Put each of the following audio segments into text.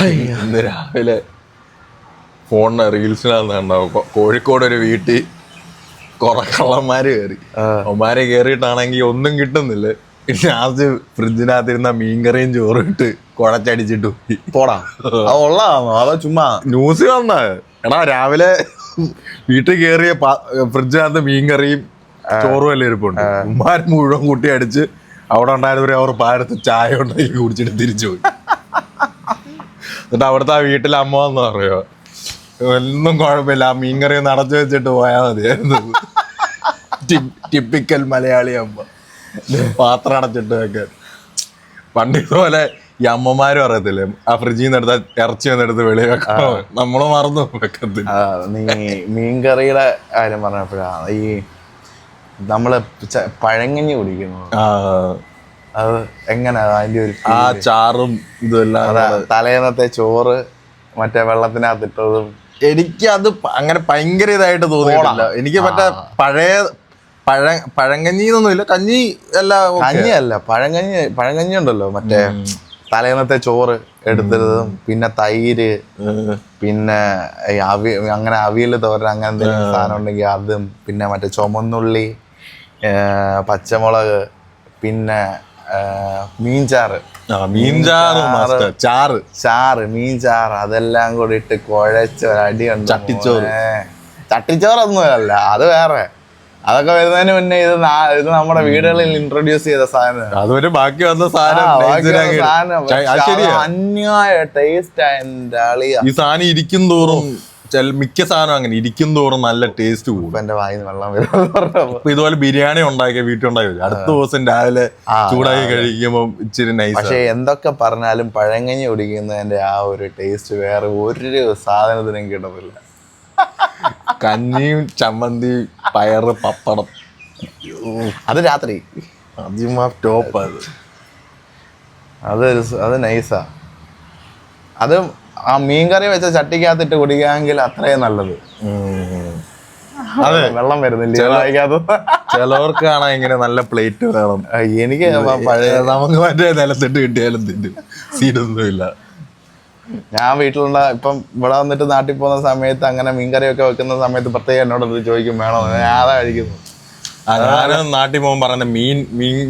ഇന്ന് രാവിലെ ഫോണിന് റീൽസിനകത്തുണ്ടാവും കോഴിക്കോട് ഒരു വീട്ടിൽ കുറെ കള്ളന്മാര് കയറി. അവന്മാരെ കയറിയിട്ടാണെങ്കിൽ ഒന്നും കിട്ടുന്നില്ല. ലാസ്റ്റ് ഫ്രിഡ്ജിനകത്തിരുന്ന മീൻകറിയും ചോറും ഇട്ട് കുഴച്ചടിച്ചിട്ട് പോടാ. ഉള്ളതാണോ അതോ ചുമ്മാ ന്യൂസ് വന്ന? എടാ രാവിലെ വീട്ടിൽ കയറിയ ഫ്രിഡ്ജിനകത്ത് മീൻകറിയും ചോറും എല്ലാം ഇരിപ്പുണ്ട്. ഉമ്മാര് മുഴുവൻ കൂട്ടി അടിച്ച് അവിടെ ഉണ്ടായിരുന്നവരെ അവർ പാരത്ത് ചായ ഉണ്ടാക്കി കുടിച്ചിട്ട് തിരിച്ചു പോയി. എന്നിട്ട് അവിടുത്തെ ആ വീട്ടിലെ അമ്മ എന്ന് പറയോ, ഒന്നും കുഴപ്പമില്ല, ആ മീൻകറി ഒന്ന് അടച്ചു വെച്ചിട്ട് പോയാൽ മതിയായിരുന്നു. ടിപ്പിക്കൽ മലയാളി അമ്മ, പാത്രം അടച്ചിട്ട് വെക്കാൻ. പണ്ട് ഇതുപോലെ ഈ അമ്മമാരും അറിയത്തില്ലേ, ആ ഫ്രിഡ്ജിൽ നിന്ന് എടുത്ത ഇറച്ചി വന്നെടുത്ത് വെളിയിൽ വെക്കണോ, നമ്മള് മറന്നു വെക്കത്തില്ല. നീ മീൻകറിയുടെ കാര്യം പറഞ്ഞപ്പോഴാണ് ഈ നമ്മള് പഴങ്ങഞ്ഞി കുടിക്കുന്നു. അത് എങ്ങനെ അതിന്റെ ഒരു ആ ചാറും ഇതെല്ലാം, തലേന്നത്തെ ചോറ് മറ്റേ വെള്ളത്തിനകത്തിട്ടതും എനിക്ക് അത് അങ്ങനെ ഭയങ്കര ഇതായിട്ട് തോന്നിയിട്ടില്ല. എനിക്ക് മറ്റേ പഴയ പഴങ്കഞ്ഞിന്നൊന്നുമില്ല, കഞ്ഞി എല്ലാം കഞ്ഞിയല്ല, പഴങ്കഞ്ഞി ഉണ്ടല്ലോ, മറ്റേ തലേന്നത്തെ ചോറ് എടുത്തതും പിന്നെ തൈര് പിന്നെ അങ്ങനെ അവിയൽ തോരൻ അങ്ങനെ എന്തെങ്കിലും സാധനം ഉണ്ടെങ്കിൽ അതും പിന്നെ മറ്റേ ചുമന്നുള്ളി പച്ചമുളക് പിന്നെ മീൻചാറ് അതെല്ലാം കൂടി ഇട്ട് കുഴച്ച് ഒരടിയുണ്ട്. ചട്ടിച്ചോറൊന്നും അല്ല, അത് വേറെ. അതൊക്കെ വരുന്നതിന് മുന്നേ ഇത് നമ്മുടെ വീടുകളിൽ ഇൻട്രൊഡ്യൂസ് ചെയ്ത സാധനം. അതൊരു ബാക്കി വന്ന സാധനം അന്യായ ടേസ്റ്റ്. ഈ സാധനം ഇരിക്കും തോറും മിക്ക സാധനം അങ്ങനെ ഇരിക്കും തോറും നല്ല ടേസ്റ്റ് കൂടും. എന്റെ വായിന്ന് വെള്ളം വരും. ഇതുപോലെ ബിരിയാണി ഉണ്ടാക്കിയ വീട്ടിലുണ്ടാക്കി അടുത്ത ദിവസം രാവിലെ ചൂടാക്കി കഴിക്കുമ്പോൾ ഇച്ചിരി നൈസ്. പക്ഷെ എന്തൊക്കെ പറഞ്ഞാലും പഴങ്കഞ്ഞി കുടിക്കുന്നതിന്റെ ആ ഒരു ടേസ്റ്റ് വേറെ ഒരു സാധനത്തിനും കിട്ടത്തില്ല. കഞ്ഞിയും ചമ്മന്തിയും പയറ് പപ്പടം, അത് രാത്രി ടോപ്പ്. അത് നൈസാ. അത് ആ മീൻകറി വെച്ച ചട്ടിക്കകത്തിട്ട് കുടിക്കാമെങ്കിൽ അത്രയും നല്ലത്. അതെ, വെള്ളം വരുന്നില്ല. ചിലവർക്ക് കാണാൻ ഇങ്ങനെ നല്ല പ്ലേറ്റ് വേണം. എനിക്ക് നമുക്ക് മറ്റേ നിലത്തിട്ട് കിട്ടിയാലും തിന്നും, സീനൊന്നുമില്ല. ഞാൻ ഇപ്പം ഇവിടെ വന്നിട്ട് നാട്ടിൽ പോകുന്ന സമയത്ത് അങ്ങനെ മീൻകറിയൊക്കെ വെക്കുന്ന സമയത്ത് പ്രത്യേകം എന്നോട് ചോദിക്കും വേണോ, ഞാൻ അതാ കഴിക്കുന്നു. ഞാനും നാട്ടിൽ പോകുമ്പോൾ പറയുന്ന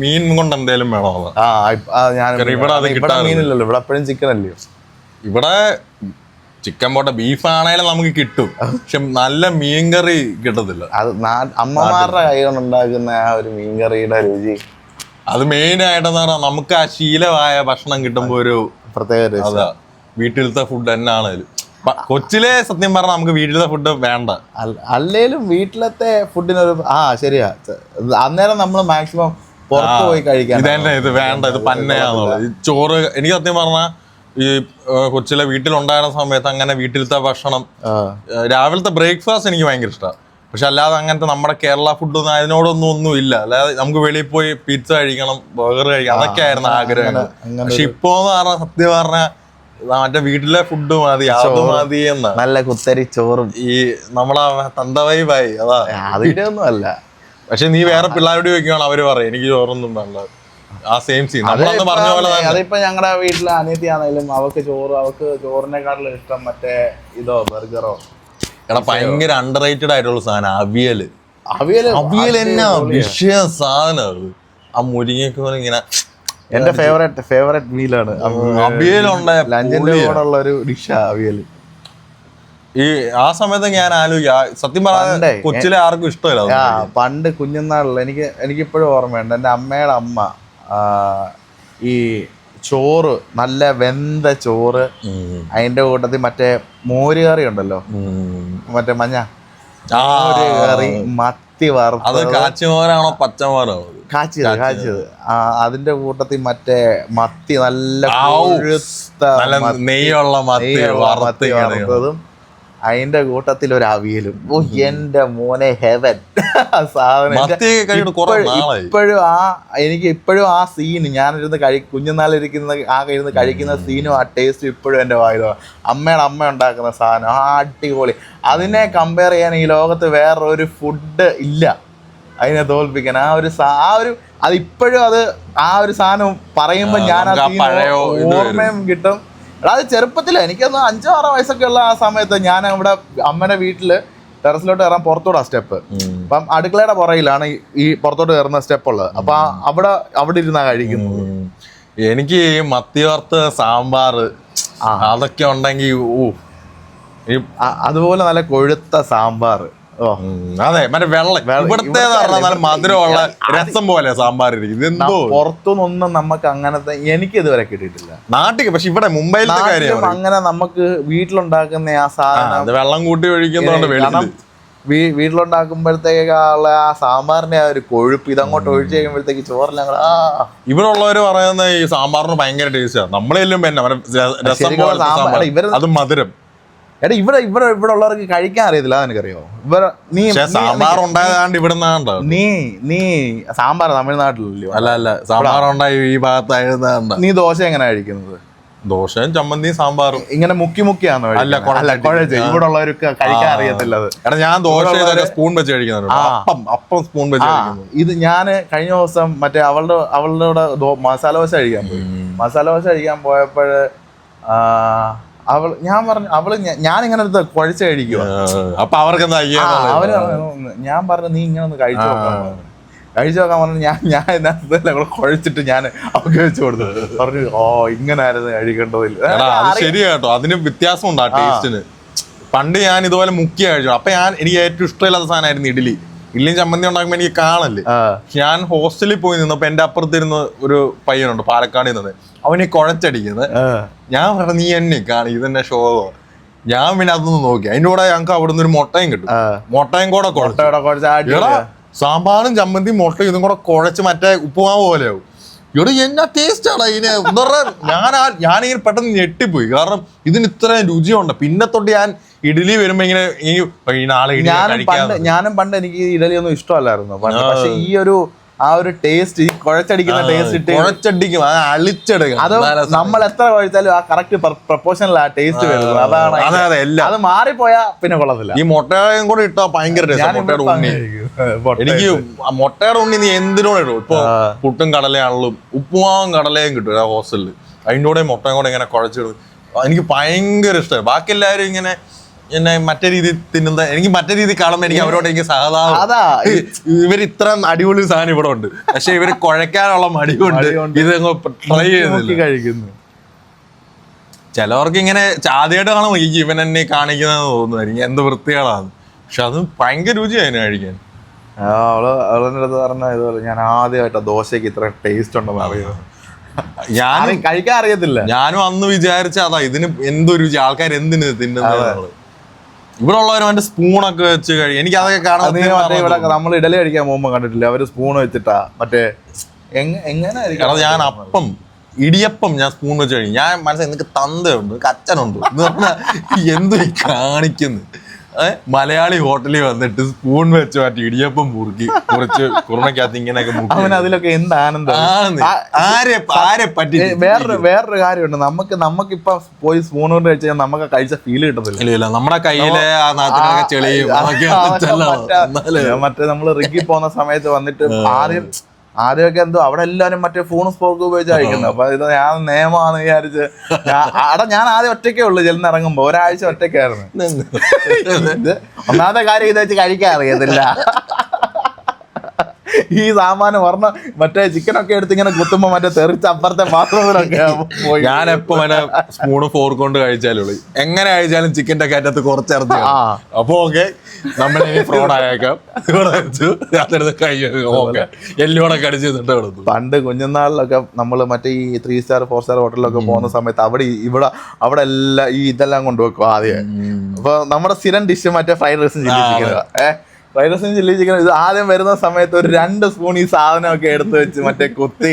മീൻ കൊണ്ട് എന്തേലും വേണോ? ഇവിടെ മീനില്ലല്ലോ, ഇവിടെ എപ്പോഴും ചിക്കൻ അല്ലയോ. ഇവിടെ ചിക്കൻ പോട്ടെ, ബീഫ് ആണേലും നമുക്ക് കിട്ടും, പക്ഷെ നല്ല മീൻകറി കിട്ടത്തില്ല. അത് അമ്മമാരുടെ കൈ കൊണ്ടുണ്ടാക്കുന്ന ആ ഒരു മീൻകറിയുടെ രുചി, അത് മെയിൻ ആയിട്ടെന്ന് പറഞ്ഞാൽ നമുക്ക് ആ ശീലമായ ഭക്ഷണം കിട്ടുമ്പോ ഒരു പ്രത്യേക അതാ. വീട്ടിലത്തെ ഫുഡ് തന്നെയാണേലും കൊച്ചിലെ സത്യം പറഞ്ഞാൽ നമുക്ക് വീട്ടിലത്തെ ഫുഡ് വേണ്ട. അല്ലേലും വീട്ടിലത്തെ ഫുഡിനൊരു ശരിയാ, അന്നേരം നമ്മൾ മാക്സിമം പുറത്ത് പോയി കഴിക്കാൻ ഇത് വേണ്ട, ഇത് പന്നയാന്നുള്ളത്. ഈ ചോറ് എനിക്ക് സത്യം പറഞ്ഞാൽ ഈ കൊച്ചിലെ വീട്ടിലുണ്ടായിരുന്ന സമയത്ത് അങ്ങനെ വീട്ടിലത്തെ ഭക്ഷണം, രാവിലത്തെ ബ്രേക്ക്ഫാസ്റ്റ് എനിക്ക് ഭയങ്കര ഇഷ്ടമാണ്. പക്ഷെ അല്ലാതെ അങ്ങനത്തെ നമ്മുടെ കേരള ഫുഡൊന്നും അതിനോടൊന്നും ഇല്ല. അല്ലാതെ നമുക്ക് വെളിയിൽ പോയി പിസ്സ കഴിക്കണം, ബർഗർ കഴിക്കണം, അതൊക്കെ ആയിരുന്നു ആഗ്രഹങ്ങൾ. പക്ഷെ ഇപ്പോന്ന് പറഞ്ഞാൽ സത്യം പറഞ്ഞാൽ മറ്റേ വീട്ടിലെ ഫുഡ് മതി, അത് മതി എന്ന നല്ല കുത്തരി ചോറും ഈ നമ്മളെ തന്തവൈബായി. അതാ, അതിന്റെ ഒന്നും അല്ല. പക്ഷെ നീ വേറെ പിള്ളേരോട് ചോദിക്കുകയാണ്, അവര് പറയും എനിക്ക് ചോറൊന്നും വേണ്ട. ആ സെയിം സീൻ പറഞ്ഞ പോലെ. അതിപ്പോ ഞങ്ങളുടെ വീട്ടിലെ അനിയത്തിയാണെങ്കിലും അവക്ക് ചോറിനെക്കാട്ടിലും ഇഷ്ടം മറ്റേ ഇതോ ബർഗറോ. എടാ ഭയങ്കര അണ്ടർ റേറ്റഡ് ആയിട്ടുള്ള സാധനം അവിയല്. അവിയൽ എന്നാ വിഷയ സാധനം. ആ മുരിങ്ങയ്ക്ക് ഇങ്ങനെ എന്റെ ഫേവറേറ്റ് മീലാണ് അവിയലുണ്ടായ ലഞ്ചിന്റെ കൂടെ ഉള്ള ഒരു ഡിഷാ അവിയൽ. ഈ ആ സമയത്ത് ഞാൻ ആലോചിക്കാം, സത്യം പറഞ്ഞ കൊച്ചിലെ ആർക്കും ഇഷ്ടമല്ല. പണ്ട് കുഞ്ഞുനാളിൽ എനിക്കിപ്പോഴും ഓർമ്മയുണ്ട്, എൻ്റെ അമ്മയുടെ അമ്മ ഈ ചോറ്, നല്ല വെന്ത ചോറ്, അതിന്റെ കൂട്ടത്തിൽ മറ്റേ മോര് കറി ഉണ്ടല്ലോ, മറ്റേ മഞ്ഞ മോര് കറി, മത്തി വറുത്തത്. കാച്ചിമോരാണോ പച്ചമോരോ? കാച്ചിയത്. അതിന്റെ കൂട്ടത്തിൽ മറ്റേ മത്തി നല്ല നെയ്യുള്ള മത്തി വറുത്തതും അതിന്റെ കൂട്ടത്തിൽ ഒരു അവിയലും. എന്റെ മോനെ ഹെവൻ സാധനം. എനിക്ക് ഇപ്പോഴും ആ സീന് ഞാനിരുന്ന് കുഞ്ഞുനാളിരിക്കുന്ന ഇരുന്ന് കഴിക്കുന്ന സീനും ആ ടേസ്റ്റും ഇപ്പോഴും എൻ്റെ വായിലോ. അമ്മയുടെ അമ്മ ഉണ്ടാക്കുന്ന സാധനം അടിപൊളി. അതിനെ കമ്പയർ ചെയ്യാൻ ഈ ലോകത്ത് വേറൊരു ഫുഡ് ഇല്ല അതിനെ തോൽപ്പിക്കാൻ. അതിപ്പോഴും ആ ഒരു സാധനം പറയുമ്പോൾ ഞാൻ ആ സീൻ ഓർമ്മയും കിട്ടും. എടാ അത് ചെറുപ്പത്തില്ല, എനിക്കൊന്ന് 5-6 വയസ്സൊക്കെ ഉള്ള ആ സമയത്ത് ഞാൻ ഇവിടെ അമ്മയുടെ വീട്ടില് ടെറസിലോട്ട് കയറാൻ പുറത്തോടാ സ്റ്റെപ്പ്. അപ്പം അടുക്കളയുടെ പുറകിലാണ് ഈ പുറത്തോട്ട് കയറുന്ന സ്റ്റെപ്പ് ഉള്ളത്. അപ്പൊ അവിടെ ഇരുന്നാ കഴിക്കുന്നത്. എനിക്ക് ഈ മത്തി വറുത്ത് സാമ്പാർ അതൊക്കെ ഉണ്ടെങ്കിൽ അതുപോലെ നല്ല കൊഴുത്ത സാമ്പാർ. അതെ, മറ്റേ ഇവിടുത്തെ നല്ല മധുരമുള്ള രസം പോലെ സാമ്പാർ ഇരിക്കും. ഇതെന്തോ പുറത്തുനിന്നൊന്നും നമുക്ക് അങ്ങനത്തെ എനിക്ക് ഇതുവരെ കിട്ടിയിട്ടില്ല നാട്ടിൽ. പക്ഷെ ഇവിടെ മുംബൈയിലത്തെ കാര്യം അങ്ങനെ നമുക്ക് വീട്ടിലുണ്ടാക്കുന്ന ആ സാധനം വെള്ളം കൂട്ടി ഒഴിക്കുന്നതുകൊണ്ട് വീട്ടിലുണ്ടാക്കുമ്പോഴത്തേക്കുള്ള ആ സാമ്പാറിന്റെ ആ ഒരു കൊഴുപ്പ് ഇതങ്ങോട്ട് ഒഴിച്ചു കഴിയുമ്പോഴത്തേക്ക് ചോറിൽ ഇവിടെ ഉള്ളവര് പറയുന്ന ഈ സാമ്പാറിന് ഭയങ്കര ടേസ്റ്റാണ്. നമ്മളെല്ലാം അത് മധുരം. എടാ ഇവിടെ ഉള്ളവർക്ക് കഴിക്കാൻ അറിയത്തില്ല, അതെനിക്കറിയോ. നീ സാമ്പാർ ഉണ്ടായതാണ്ട് ഇവിടുന്നാണ്ടോ നീ സാമ്പാർ തമിഴ്നാട്ടിലല്ലോ? അല്ല സാമ്പാർ ഉണ്ടായി ഈ ഭാഗത്തായതാണ്ട. നീ ദോശ എങ്ങനെ കഴിക്കുന്നത്? ദോശയും ചമ്മന്തിയും സാമ്പാറും ഇങ്ങനെ മുക്കിയാണോ? അല്ല, ഇവിടെ ഉള്ളവർക്ക് കഴിക്കാൻ അറിയത്തില്ല അത്. എടാ ഞാൻ ദോശ സ്പൂൺ വെച്ച് കഴിക്കുന്നുണ്ട്, അപ്പം സ്പൂൺ വെച്ച് കഴിക്കുന്നു. ഇത് ഞാൻ കഴിഞ്ഞ ദിവസം മറ്റേ അവളുടെ കൂടെ മസാല ദോശ കഴിക്കാൻ പോയി. മസാല ദോശ കഴിക്കാൻ പോയപ്പോൾ ഞാനിങ്ങനെ എടുത്ത് കുഴച്ച് കഴിക്കുക. അപ്പൊ അവർക്ക് ഞാൻ പറഞ്ഞു നീ ഇങ്ങനെ ഒന്ന് കഴിച്ചു നോക്കാൻ പറഞ്ഞു. ഞാൻ ഇതിനകത്ത് കുഴച്ചിട്ട് ഞാൻ അവർക്ക് വെച്ച് കൊടുത്തു. പറഞ്ഞു ഇങ്ങനെ ആയിരുന്നു കഴിക്കേണ്ടതില്ല. ശരി കേട്ടോ, അതിന് വ്യത്യാസം ഉണ്ട് ആ ടേസ്റ്റിന്. പണ്ട് ഞാൻ ഇതുപോലെ മുക്കി കഴിച്ചു. അപ്പൊ എനിക്ക് ഏറ്റവും ഇഷ്ടമില്ലാത്ത സാധനമായിരുന്നു ഇഡ്ഡലി. ഇഡ്ഡലിയും ചമ്മന്തി ഉണ്ടാക്കുമ്പോ എനിക്ക് കാണല്ലേ. ഞാൻ ഹോസ്റ്റലിൽ പോയി നിന്നപ്പോ എന്റെ അപ്പുറത്തിരുന്ന ഒരു പയ്യനുണ്ട് പാലക്കാടിൽ നിന്ന്. അവന് കുഴച്ചടിക്കുന്നത്. ഞാൻ പറഞ്ഞു നീ എന്നെ കാണി, ഇതെന്നെ ഷോ. ഞാൻ പിന്നെ അതൊന്ന് നോക്കി. അതിന്റെ കൂടെ ഞങ്ങൾക്ക് അവിടുന്ന് ഒരു മുട്ടയും കിട്ടും. മുട്ടയും കൂടെ കുഴച്ച സാമ്പാറും ചമ്മന്തിയും മുട്ടയും ഇതും കൂടെ കുഴച്ച് മറ്റേ ഉപ്പുമാവ് പോലെയാവും. ഇവിടെ എന്നാ ടേസ്റ്റ് ആണ് ഇതിന് എന്താ പറയാ. ഞാനിങ്ങനെ പെട്ടെന്ന് ഞെട്ടിപ്പോയി. കാരണം ഇതിന് ഇത്രയും രുചിയുണ്ട്. പിന്നെ തൊട്ട് ഞാൻ ഇഡലി വരുമ്പോ ഇങ്ങനെ ഞാനും പണ്ട് എനിക്ക് ഇഡലി ഒന്നും ഇഷ്ടമല്ലായിരുന്നു. പക്ഷെ ഈ ആ ഒരു ടേസ്റ്റ്, ഈ കുഴച്ചടിക്കുന്ന ടേസ്റ്റ് കുഴച്ചടിക്കും, അളിച്ചെടുക്കും. അത് നമ്മൾ എത്ര കുഴച്ചാലും ആ കറക്റ്റ് പ്രൊപ്പോർഷനിൽ ആ ടേസ്റ്റ് വരുന്നത്. അതാണ് അത് മാറിപ്പോയാ പിന്നെ കൊള്ളത്തില്ല. ഈ മുട്ടയും കൂടെ ഇട്ടാ ഭയങ്കര മുട്ടയുടെ ഉണ്ണി. എനിക്ക് മുട്ടയുടെ ഉണ്ണി നീ എന്തിനോടെ ഇടും. ഇപ്പൊ പുട്ടും കടലയാണല്ലോ, ഉപ്പുമാവും കടലയും കിട്ടും ഹോസ്റ്റലിൽ. അതിൻ്റെ കൂടെ മുട്ടയും കൂടെ ഇങ്ങനെ കുഴച്ചിടും. എനിക്ക് ഭയങ്കര ഇഷ്ടമായി. ബാക്കി എല്ലാവരും ഇങ്ങനെ എന്നെ മറ്റേ രീതി തിന്നുന്ന, എനിക്ക് മറ്റേ രീതി കാണുമ്പോൾ എനിക്ക് അവരോട് എനിക്ക് സഹതാപം. ഇവർ ഇത്ര അടിപൊളി സാധനം ഇവിടെ ഉണ്ട്, പക്ഷെ ഇവര് കുഴക്കാനുള്ള മടി കൊണ്ട് ഇത് ട്രൈ കഴിക്കുന്നു. ചിലവർക്ക് ഇങ്ങനെ ആദ്യമായിട്ട് കാണുമ്പോൾ ഈ ഇവൻ എന്നെ കാണിക്കുന്നതെന്ന് തോന്നുന്നു, എന്ത് വൃത്തികളാണ്. പക്ഷെ അത് ഭയങ്കര രുചിയായിരുന്നു കഴിക്കാൻ. അവളെന്റെ അടുത്ത് പറഞ്ഞ ഇതുപോലെ ഞാൻ ആദ്യമായിട്ടാ ദോശക്ക് ഇത്ര ടേസ്റ്റ് ഉണ്ടെന്ന് അറിയുന്നത്. ഞാൻ കഴിക്കാൻ അറിയത്തില്ല. ഞാനും അന്ന് വിചാരിച്ച അതാ ഇതിന് എന്തോ രുചി, ആൾക്കാർ എന്തിന് തിന്നുന്നത്. ഇവിടെ ഉള്ളവർ മറ്റേ സ്പൂണൊക്കെ വെച്ച് കഴിയും. എനിക്ക് അതൊക്കെ കാണാൻ ഇവിടെ നമ്മൾ ഇഡലി കഴിക്കാൻ പോകുമ്പോ കണ്ടിട്ടില്ല, അവര് സ്പൂൺ വെച്ചിട്ടാ മറ്റേ എങ്ങനെ. ഞാൻ ഇടിയപ്പം ഞാൻ സ്പൂൺ വെച്ച് കഴിയും. ഞാൻ മനസ്സിലായി നിനക്ക് തന്തയുണ്ട്, അച്ഛനുണ്ട് എന്ന് പറഞ്ഞാൽ എന്തു കാണിക്കുന്നു. മലയാളി ഹോട്ടലിൽ വന്നിട്ട് സ്പൂൺ വെച്ച് മാറ്റി ഇടിയപ്പം കുറച്ച് കുറുമക്കകത്ത് ഇങ്ങനെയൊക്കെ അവൻ അതിലൊക്കെ എന്ത് ആനന്ദം. ആരെ പറ്റി. വേറൊരു കാര്യമുണ്ട്, നമുക്കിപ്പൊ പോയി സ്പൂൺ കൊണ്ട് കഴിച്ചാൽ നമുക്ക് കഴിച്ച ഫീൽ കിട്ടത്തില്ല. ഇല്ല, നമ്മുടെ കയ്യിലെ ചെളിയും മറ്റേ നമ്മള് റിക്കി പോകുന്ന സമയത്ത് വന്നിട്ട് ആദ്യമൊക്കെ എന്തോ അവിടെ എല്ലാരും മറ്റേ ഫോണും സ്പോർക്ക് ഉപയോഗിച്ച് കഴിക്കുന്നത്. അപ്പൊ ഇത് ഞാൻ നിയമമാണെന്ന് വിചാരിച്ച് ഞാൻ ആദ്യം ഒറ്റയ്ക്കേ ഉള്ളു ചെല്ലുന്ന ഇറങ്ങുമ്പോ. ഒരാഴ്ച ഒറ്റയ്ക്കായിരുന്നു. ഒന്നാമത്തെ കാര്യം ഇത് വെച്ച് കഴിക്കാൻ അറിയത്തില്ല. ഈ സാമാനം പറഞ്ഞ മറ്റേ ചിക്കനൊക്കെ എടുത്ത് ഇങ്ങനെ കുത്തുമ്പോ മറ്റേ തെറിച്ച് അപ്പുറത്തെ ബാത്റൂമിലൊക്കെ പോയി. ഞാനെപ്പോ മറ്റേ സ്പൂണ് ഫോർക്ക് കൊണ്ട് കഴിച്ചാലും എങ്ങനെ കഴിച്ചാലും ചിക്കന്റെ കയറ്റത്ത് കുറച്ചിറച്ചി. അപ്പൊ ഓക്കെ, നമ്മളിനി ഫ്രോഡ് ആയേക്കാം. ഇവിടെ വെച്ചു അതെടുത്ത് കഴിക്കും, എല്ലോടെ കടിച്ച് നിന്നിട്ട് കൊടുത്തു. പണ്ട് കുഞ്ഞുനാളിലൊക്കെ നമ്മൾ മറ്റേ ഈ 3 സ്റ്റാർ 4 സ്റ്റാർ ഹോട്ടലിലൊക്കെ പോകുന്ന സമയത്ത് അവിടെ എല്ലാം ഈ ഇതെല്ലാം കൊണ്ടുവെക്കും ആദ്യം. അപ്പൊ നമ്മുടെ സ്ഥിരം ഡിഷ് മറ്റേ ഫ്രൈഡ് റൈസും ചില്ലി ചിക്കനും. ഫ്രൈഡ് റൈസും ചില്ലി ചിക്കനും ഇത് ആദ്യം വരുന്ന സമയത്ത് ഒരു 2 സ്പൂൺ ഈ സാധനമൊക്കെ എടുത്ത് വെച്ച് മറ്റേ കുത്തി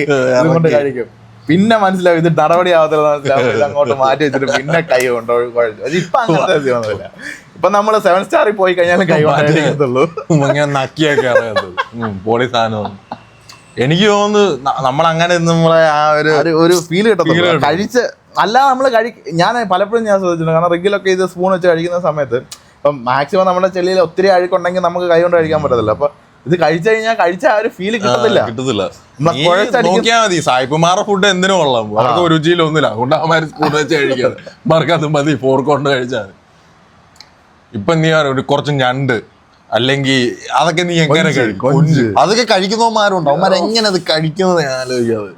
കൊണ്ട് കഴിക്കും. പിന്നെ മനസ്സിലാവും ഇത് നടപടി ആവത്തില്ല, മനസ്സിലാവും. ഇത് അങ്ങോട്ട് മാറ്റി വെച്ചിട്ട് പിന്നെ കൈ കൊണ്ടുപോയി കുഴച്ചു. ഇപ്പൊ അങ്ങനത്തെ ഒന്നുമില്ല. ഇപ്പൊ നമ്മള് 7 സ്റ്റാറിൽ പോയി കഴിഞ്ഞാലും കൈ കൊണ്ടുള്ളൂ. നക്കിയൊക്കെ പൊളി സാധനം. എനിക്ക് തോന്നുന്നു നമ്മളങ്ങനെ നമ്മളെ ആ ഒരു ഫീൽ കിട്ടത്തില്ല കഴിച്ച്. അല്ലാതെ നമ്മള് ഞാൻ പലപ്പോഴും ഞാൻ ശ്രദ്ധിച്ചിട്ടുണ്ട്. കാരണം റിഗിലൊക്കെ ഇത് സ്പൂൺ വെച്ച് കഴിക്കുന്ന സമയത്ത് ഇപ്പം മാക്സിമം നമ്മുടെ ചെളിയിൽ ഒത്തിരി അഴുക്കുണ്ടെങ്കിൽ നമുക്ക് കൈ കൊണ്ട് കഴിക്കാൻ പറ്റത്തില്ല. അപ്പൊ ഇത് കഴിച്ചു കഴിഞ്ഞാൽ കഴിച്ച ആ ഒരു ഫീല് കിട്ടത്തില്ല. നോക്കിയാൽ മതി സായിപ്പുമാരുടെ ഫുഡ് എന്തിനും കൊള്ളാം, അവർക്ക് ഒരു രുചിയിലൊന്നുമില്ല. അതുകൊണ്ട് അവന്മാര് സ്പൂൺ വെച്ച് കഴിക്കാതെ മറക്കാത്ത മതി ഫോർക്ക് കൊണ്ട് കഴിച്ചാൽ. ഇപ്പൊ നീ ഒരു കുറച്ച് ഞണ്ട് അല്ലെങ്കിൽ അതൊക്കെ നീ എങ്ങനെ കഴിക്കും? അതൊക്കെ കഴിക്കുന്നവന്മാരുണ്ട്, അവന്മാരെങ്ങനെ അത് കഴിക്കുന്നത് ഞാൻ ആലോചിക്കാതെ.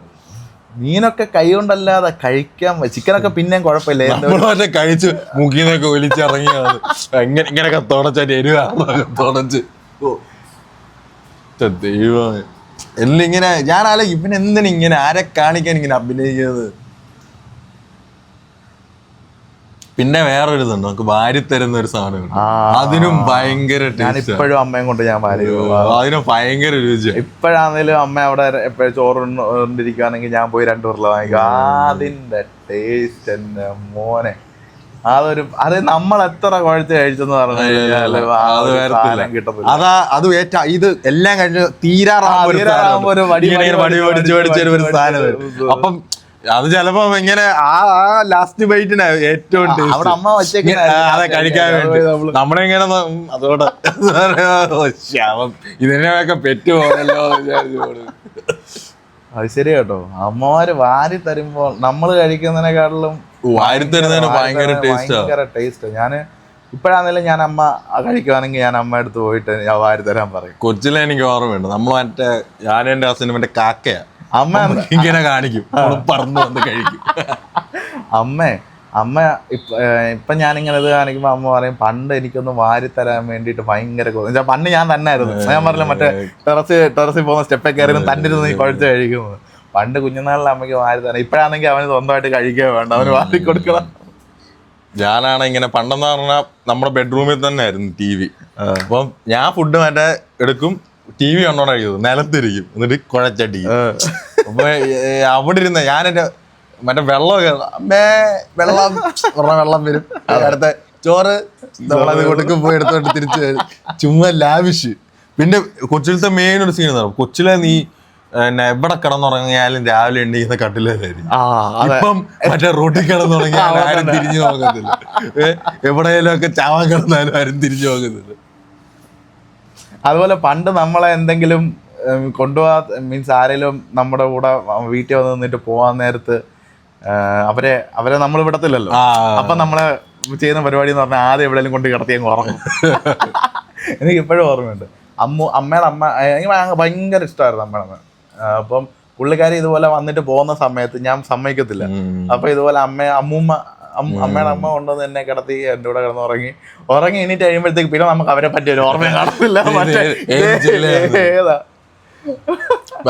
മീനൊക്കെ കൈ കൊണ്ടല്ലാതെ കഴിക്കാൻ, ചിക്കനൊക്കെ പിന്നെയും കുഴപ്പമില്ല, നമ്മളെ കഴിച്ച് മുഖീന്നൊക്കെ ഒലിച്ചിറങ്ങിയത് ഇങ്ങനെയൊക്കെ തുടച്ചാൽ എരിവാണൊക്കെ തുടച്ച്. ദൈവം എല്ലാം ഇങ്ങനെ ഞാൻ ഇവനെന്തിനാ ഇങ്ങനെ ആരെ കാണിക്കാൻ ഇങ്ങനെ അഭിനയിക്കുന്നത്? പിന്നെ വേറൊരു ഇതുണ്ട്, നമുക്ക് വാരിത്തരുന്ന ഒരു സാധനം, അതിനും ഭയങ്കര ടേസ്റ്റ്. ഇപ്പോഴും അമ്മയും കൊണ്ട് ഞാൻ അതിനും ഭയങ്കര രുചി. ഇപ്പോഴാണേലും അമ്മ അവിടെ എപ്പോഴും ചോറ് കൊണ്ടിരിക്കുകയാണെങ്കിൽ ഞാൻ പോയി 2 ഉരുള വാങ്ങിക്കും. അതിന്റെ ടേസ്റ്റ് എന്റെ മോനെ, അത് നമ്മൾ എത്ര കുഴച്ച് കഴിച്ചെന്ന് പറഞ്ഞു കഴിഞ്ഞാല് കിട്ടത്തില്ല. അത് ഇത് എല്ലാം കഴിഞ്ഞ് തീരാറാകുമ്പോ ഒരു സാധനം വരും. അപ്പം അത് ചിലപ്പോ ഇങ്ങനെ ആ ലാസ്റ്റ് ബൈറ്റിനാ ഏറ്റവും അതെ കഴിക്കാൻ വേണ്ടി നമ്മളിങ്ങനെ അതോടെ ഇതിനെയൊക്കെ പെറ്റുപോകല്ലോ വിചാരിച്ചു. അത് ശരി കേട്ടോ, അമ്മമാര് വാരി തരുമ്പോൾ നമ്മള് കഴിക്കുന്നതിനെക്കാട്ടിലും വാരി തരുന്നതിന് ഭയങ്കര ടേസ്റ്റ്. ഞാന് ഇപ്പഴാണെങ്കിലും ഞാൻ അമ്മ കഴിക്കുവാണെങ്കിൽ ഞാൻ അമ്മ അടുത്ത് പോയിട്ട് ഞാൻ വാരി തരാൻ പറയും. കൊച്ചിലെ എനിക്ക് ഓർമ്മയുണ്ട്, നമ്മൾ മറ്റേ ഞാനും എന്റെ അച്ഛനും മറ്റേ കാക്കയാ, അമ്മ ഇങ്ങനെ കാണിക്കും, പറന്നു വന്ന് കഴിക്കും. അമ്മ ഇപ്പൊ ഞാനിങ്ങനെ ഇത് കാണിക്കുമ്പോ അമ്മ പറയും, പണ്ട് എനിക്കൊന്ന് വാരി തരാൻ വേണ്ടിട്ട് ഭയങ്കര പണ്ട് ഞാൻ തന്നെ ആയിരുന്നു. ഞാൻ പറഞ്ഞില്ല മറ്റേ ടെറസിൽ പോകുന്ന സ്റ്റെപ്പൊക്കെ കയറി തന്നിരുന്നു നീ കുഴച്ച് കഴിക്കുന്നത്. പണ്ട് കുഞ്ഞുനാളിൽ അമ്മയ്ക്ക് വാരി തരാം. ഇപ്പഴാണെങ്കിൽ അവന് സ്വന്തമായിട്ട് കഴിക്കുക വേണ്ട, അവന് വാരി കൊടുക്കണം. ഞാനാണ് ഇങ്ങനെ പണ്ടെന്ന് പറഞ്ഞാൽ നമ്മുടെ ബെഡ്റൂമിൽ തന്നെ ആയിരുന്നു TV. അപ്പം ഞാൻ ഫുഡ് മറ്റേ എടുക്കും, TV കണ്ടോണ്ടാ കഴിക്കുന്നത്, നിലത്തിരിക്കും, എന്നിട്ട് കുഴച്ചടിക്കും. അപ്പൊ അവിടെ ഇരുന്ന ഞാനെന്റെ മറ്റേ വെള്ളം വരും, അടുത്ത ചോറ് നമ്മളത് കൊടുക്കും, പോയി എടുത്തോട്ട് തിരിച്ചു വരും. ചുമ്മാ ലാവിഷ്. പിന്നെ കൊച്ചിലത്തെ മെയിൻ ഒരു സീൻ എന്താ, കൊച്ചിലെ നീ എവിടെ കിടന്നുറങ്ങിയാലും രാവിലെ എണ്ണീക്കുന്ന കട്ടിലായിരിക്കും. ഇപ്പം മറ്റേ റോട്ടിൽ കിടന്നുറങ്ങിയാൽ ആരും തിരിഞ്ഞു നോക്കത്തില്ല, എവിടെയെങ്കിലും ഒക്കെ ചാവാൻ കിടന്നാലും ആരും തിരിഞ്ഞു നോക്കത്തില്ല. അതുപോലെ പണ്ട് നമ്മളെ എന്തെങ്കിലും കൊണ്ടുപോകാ മീൻസ് ആരെങ്കിലും നമ്മുടെ കൂടെ വീട്ടിൽ വന്ന് നിന്നിട്ട് പോകാൻ നേരത്ത് അവരെ നമ്മൾ വിടത്തില്ലല്ലോ. അപ്പൊ നമ്മളെ ചെയ്യുന്ന പരിപാടി എന്ന് പറഞ്ഞാൽ ആദ്യം എവിടെയെങ്കിലും കൊണ്ട് കിടത്തി അങ്ങ് ഉറങ്ങും. എനിക്ക് ഇപ്പോഴും ഓർമ്മയുണ്ട്. അമ്മയുടെ അമ്മ എനിക്ക് ഭയങ്കര ഇഷ്ടമായിരുന്നു അമ്മയുടെ അമ്മ. അപ്പം പുള്ളിക്കാരി ഇതുപോലെ വന്നിട്ട് പോകുന്ന സമയത്ത് ഞാൻ സമ്മതിക്കത്തില്ല. അപ്പൊ ഇതുപോലെ അമ്മയുടെ അമ്മ കൊണ്ടുവന്ന് എന്നെ കിടത്തി എൻ്റെ കൂടെ ഉറങ്ങി എണീറ്റ് കഴിയുമ്പോഴത്തേക്ക് പിന്നെ നമുക്ക് അവരെ പറ്റിയ ഒരു ഓർമ്മ കാണത്തില്ല. ഏതാ